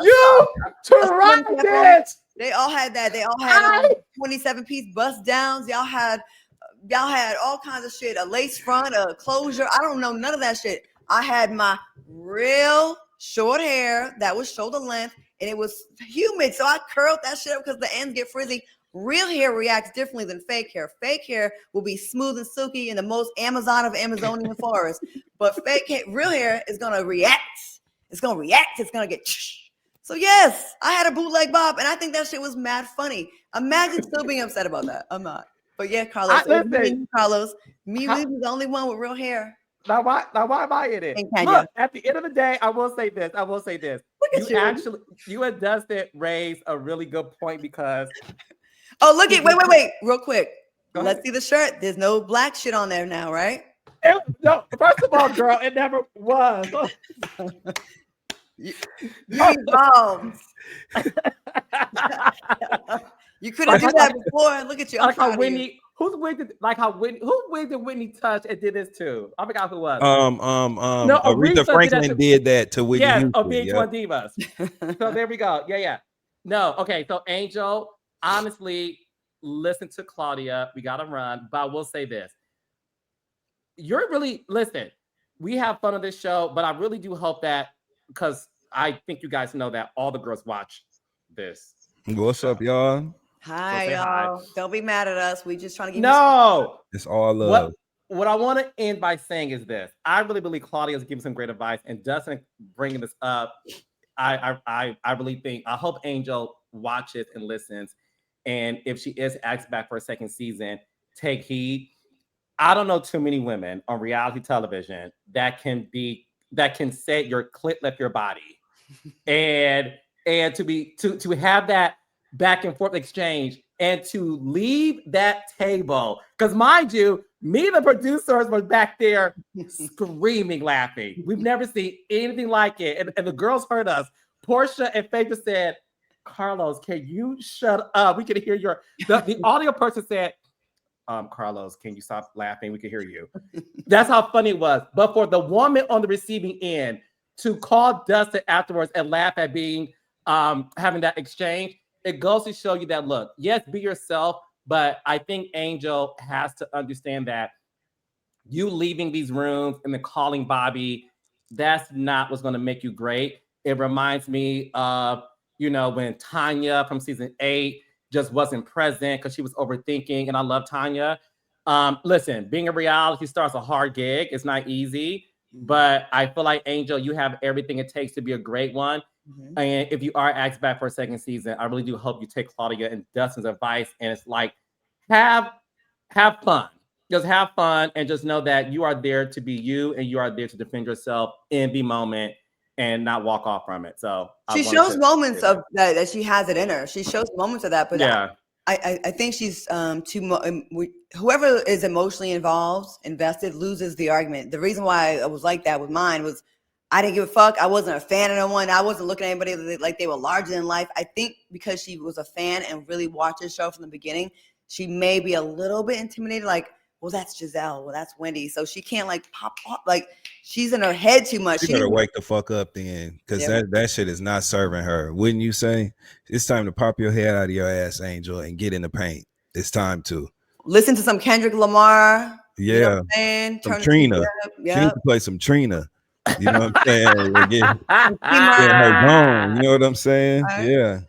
You tried it. They all had that. They all had 27-piece bust downs. Y'all had all kinds of shit. A lace front, a closure. I don't know none of that shit. I had my real short hair that was shoulder length, and it was humid, so I curled that shit up because the ends get frizzy. Real hair reacts differently than fake hair. Fake hair will be smooth and silky in the most Amazon of Amazonian forest, but real hair is gonna react. It's gonna react. It's gonna get. So yes, I had a bootleg bob, and I think that shit was mad funny. Imagine still being upset about that. I'm not. But yeah, Carlos. Carlos. Me was the only one with real hair. Now why am I in it? Look, at the end of the day, I will say this. You and Dustin raised a really good point, because look at wait, real quick. Let's see the shirt. There's no black shit on there now, right? No, first of all, girl, it never was. You evolved. You couldn't do that before. Look at you. Like how Whitney. Who wig did Whitney touch and did this too? I forgot who was. No, Aretha Franklin did that to Whitney. Yes, of being one divas. So there we go. Yeah. No, okay. So Angel, honestly, listen to Claudia. We gotta run, but I will say this: listen. We have fun on this show, but I really do hope that, because I think you guys know that all the girls watch this. What's up, y'all? Hi, y'all. Hi. Don't be mad at us. We just trying to give you it's all love. What I want to end by saying is this. I really believe Claudia is giving some great advice, and Dustin bringing this up. I really think, I hope Angel watches and listens. And if she is asked back for a second season, take heed. I don't know too many women on reality television that can say your clit left your body. and to have that back and forth exchange, and to leave that table, because mind you, me and the producers were back there screaming, laughing. We've never seen anything like it, and the girls heard us. Portia and Phaedra said, "Carlos, can you shut up? We can hear the audio person said, Carlos, can you stop laughing? We can hear you." That's how funny it was. But for the woman on the receiving end to call Dustin afterwards and laugh at being having that exchange, it goes to show you that, look, yes, be yourself, but I think Angel has to understand that you leaving these rooms and then calling Bobby, that's not what's going to make you great. It reminds me of, when Tanya from season 8 just wasn't present because she was overthinking, and I love Tanya. Listen, being a reality star is a hard gig. It's not easy, but I feel like, Angel, you have everything it takes to be a great one. Mm-hmm. And if you are asked back for a second season, I really do hope you take Claudia and Dustin's advice, and it's like, have fun. Just have fun, and just know that you are there to be you, and you are there to defend yourself in the moment and not walk off from it. So she shows moments of that she has it in her. She shows moments of that, but yeah, I think she's whoever is emotionally invested loses the argument. The reason why I was like that with mine was I didn't give a fuck. I wasn't a fan of no one. I wasn't looking at anybody like they were larger than life. I think because she was a fan and really watched the show from the beginning, she may be a little bit intimidated. Like, well, that's Gizelle. Well, that's Wendy. So she can't pop up. Like, she's in her head too much. She better wake the fuck up then, because that shit is not serving her. Wouldn't you say? It's time to pop your head out of your ass, Angel, and get in the paint. It's time to listen to some Kendrick Lamar. Yeah, you know what I'm saying? Some Trina. She needs to play some Trina. You know what I'm saying? Get her zone. You know what I'm saying? Yeah.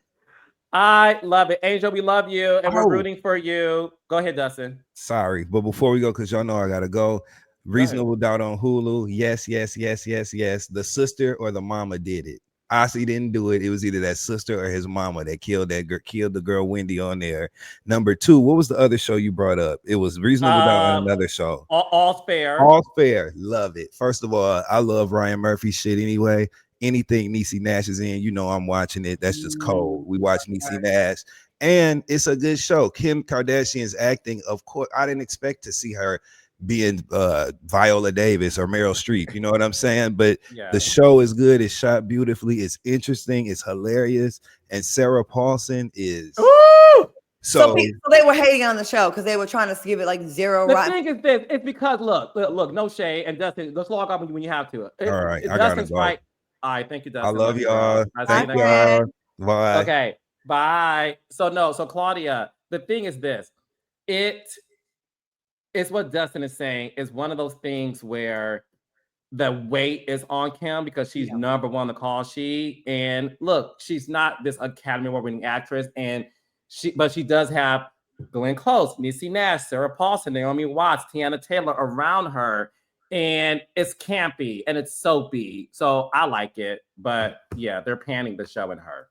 I love it. Angel, we love you, and we're rooting for you. Go ahead, Dustin. Sorry, but before we go, because y'all know I gotta go. Reasonable Doubt on Hulu. Yes. The sister or the mama did it. Ozzy didn't do it. It was either that sister or his mama that killed the girl Wendy on there. Number 2, what was the other show you brought up? It was Reasonable Doubt on another show. All's Fair. All's Fair. Love it. First of all, I love Ryan Murphy shit anyway. Anything Niecy Nash is in, you know I'm watching it. That's just cold. We watch Niecy Nash. And it's a good show. Kim Kardashian's acting, of course, I didn't expect to see her being Viola Davis or Meryl Streep. You know what I'm saying? But the show is good. It's shot beautifully. It's interesting. It's hilarious. And Sarah Paulson is... Ooh! So they were hating on the show because they were trying to give it like 0. The thing is this. It's because, look, no shade. And Dustin, let's log off when you have to. All right. I gotta go. Right. All right. Thank you, Dustin. I love y'all. Thank y'all. Bye. Okay. Bye. So Claudia, the thing is this. It's what Dustin is saying. Is one of those things where the weight is on Kim because she's number 1 on the call sheet. And look, she's not this Academy Award-winning actress, but she does have Glenn Close, Niecy Nash, Sarah Paulson, Naomi Watts, Tiana Taylor around her. And it's campy and it's soapy. So I like it. But yeah, they're panning the show in her.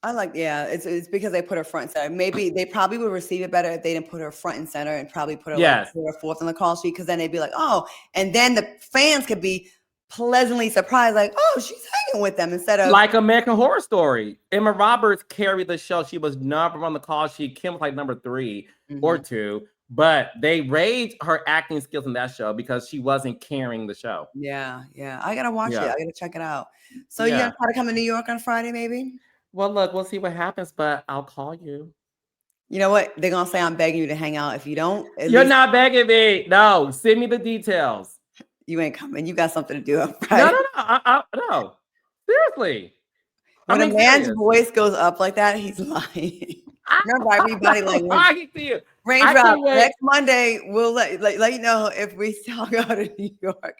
I like, it's because they put her front and center. Maybe they probably would receive it better if they didn't put her front and center and probably put her like 3rd or 4th on the call sheet, because then they'd be like, oh, and then the fans could be pleasantly surprised, like, oh, she's hanging with them, instead of like American Horror Story. Emma Roberts carried the show. She was number 1 on the call sheet. Kim was like number 3 or 2. But they raised her acting skills in that show because she wasn't carrying the show. Yeah. I gotta watch it. I gotta check it out. So you gonna try to come to New York on Friday, maybe? Well, look, we'll see what happens, but I'll call you. You know what? They're gonna say I'm begging you to hang out. If you don't, you're not begging me. No, send me the details. You ain't coming. You got something to do on Friday. No. Seriously. When a man's voice goes up like that, he's lying. Remember, I read body language. I can see you. Raindrop, next Monday, we'll let you know if we still go to New York.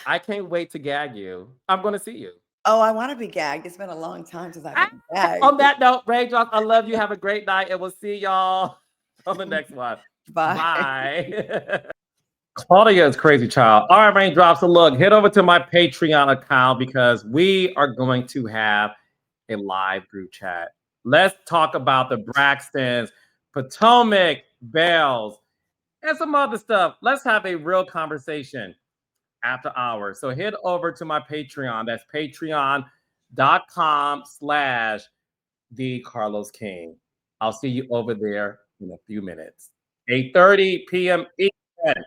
I can't wait to gag you. I'm going to see you. Oh, I want to be gagged. It's been a long time since I've been gagged. On that note, Raindrop, I love you. Have a great night, and we'll see y'all on the next one. Bye. Claudia is crazy child. All right, Raindrops. So look, head over to my Patreon account because we are going to have a live group chat. Let's talk about the Braxtons, Potomac, Bells, and some other stuff. Let's have a real conversation after hours. So head over to my Patreon. That's patreon.com/TheCarlosKing. I'll see you over there in a few minutes. 8:30 p.m. Eastern.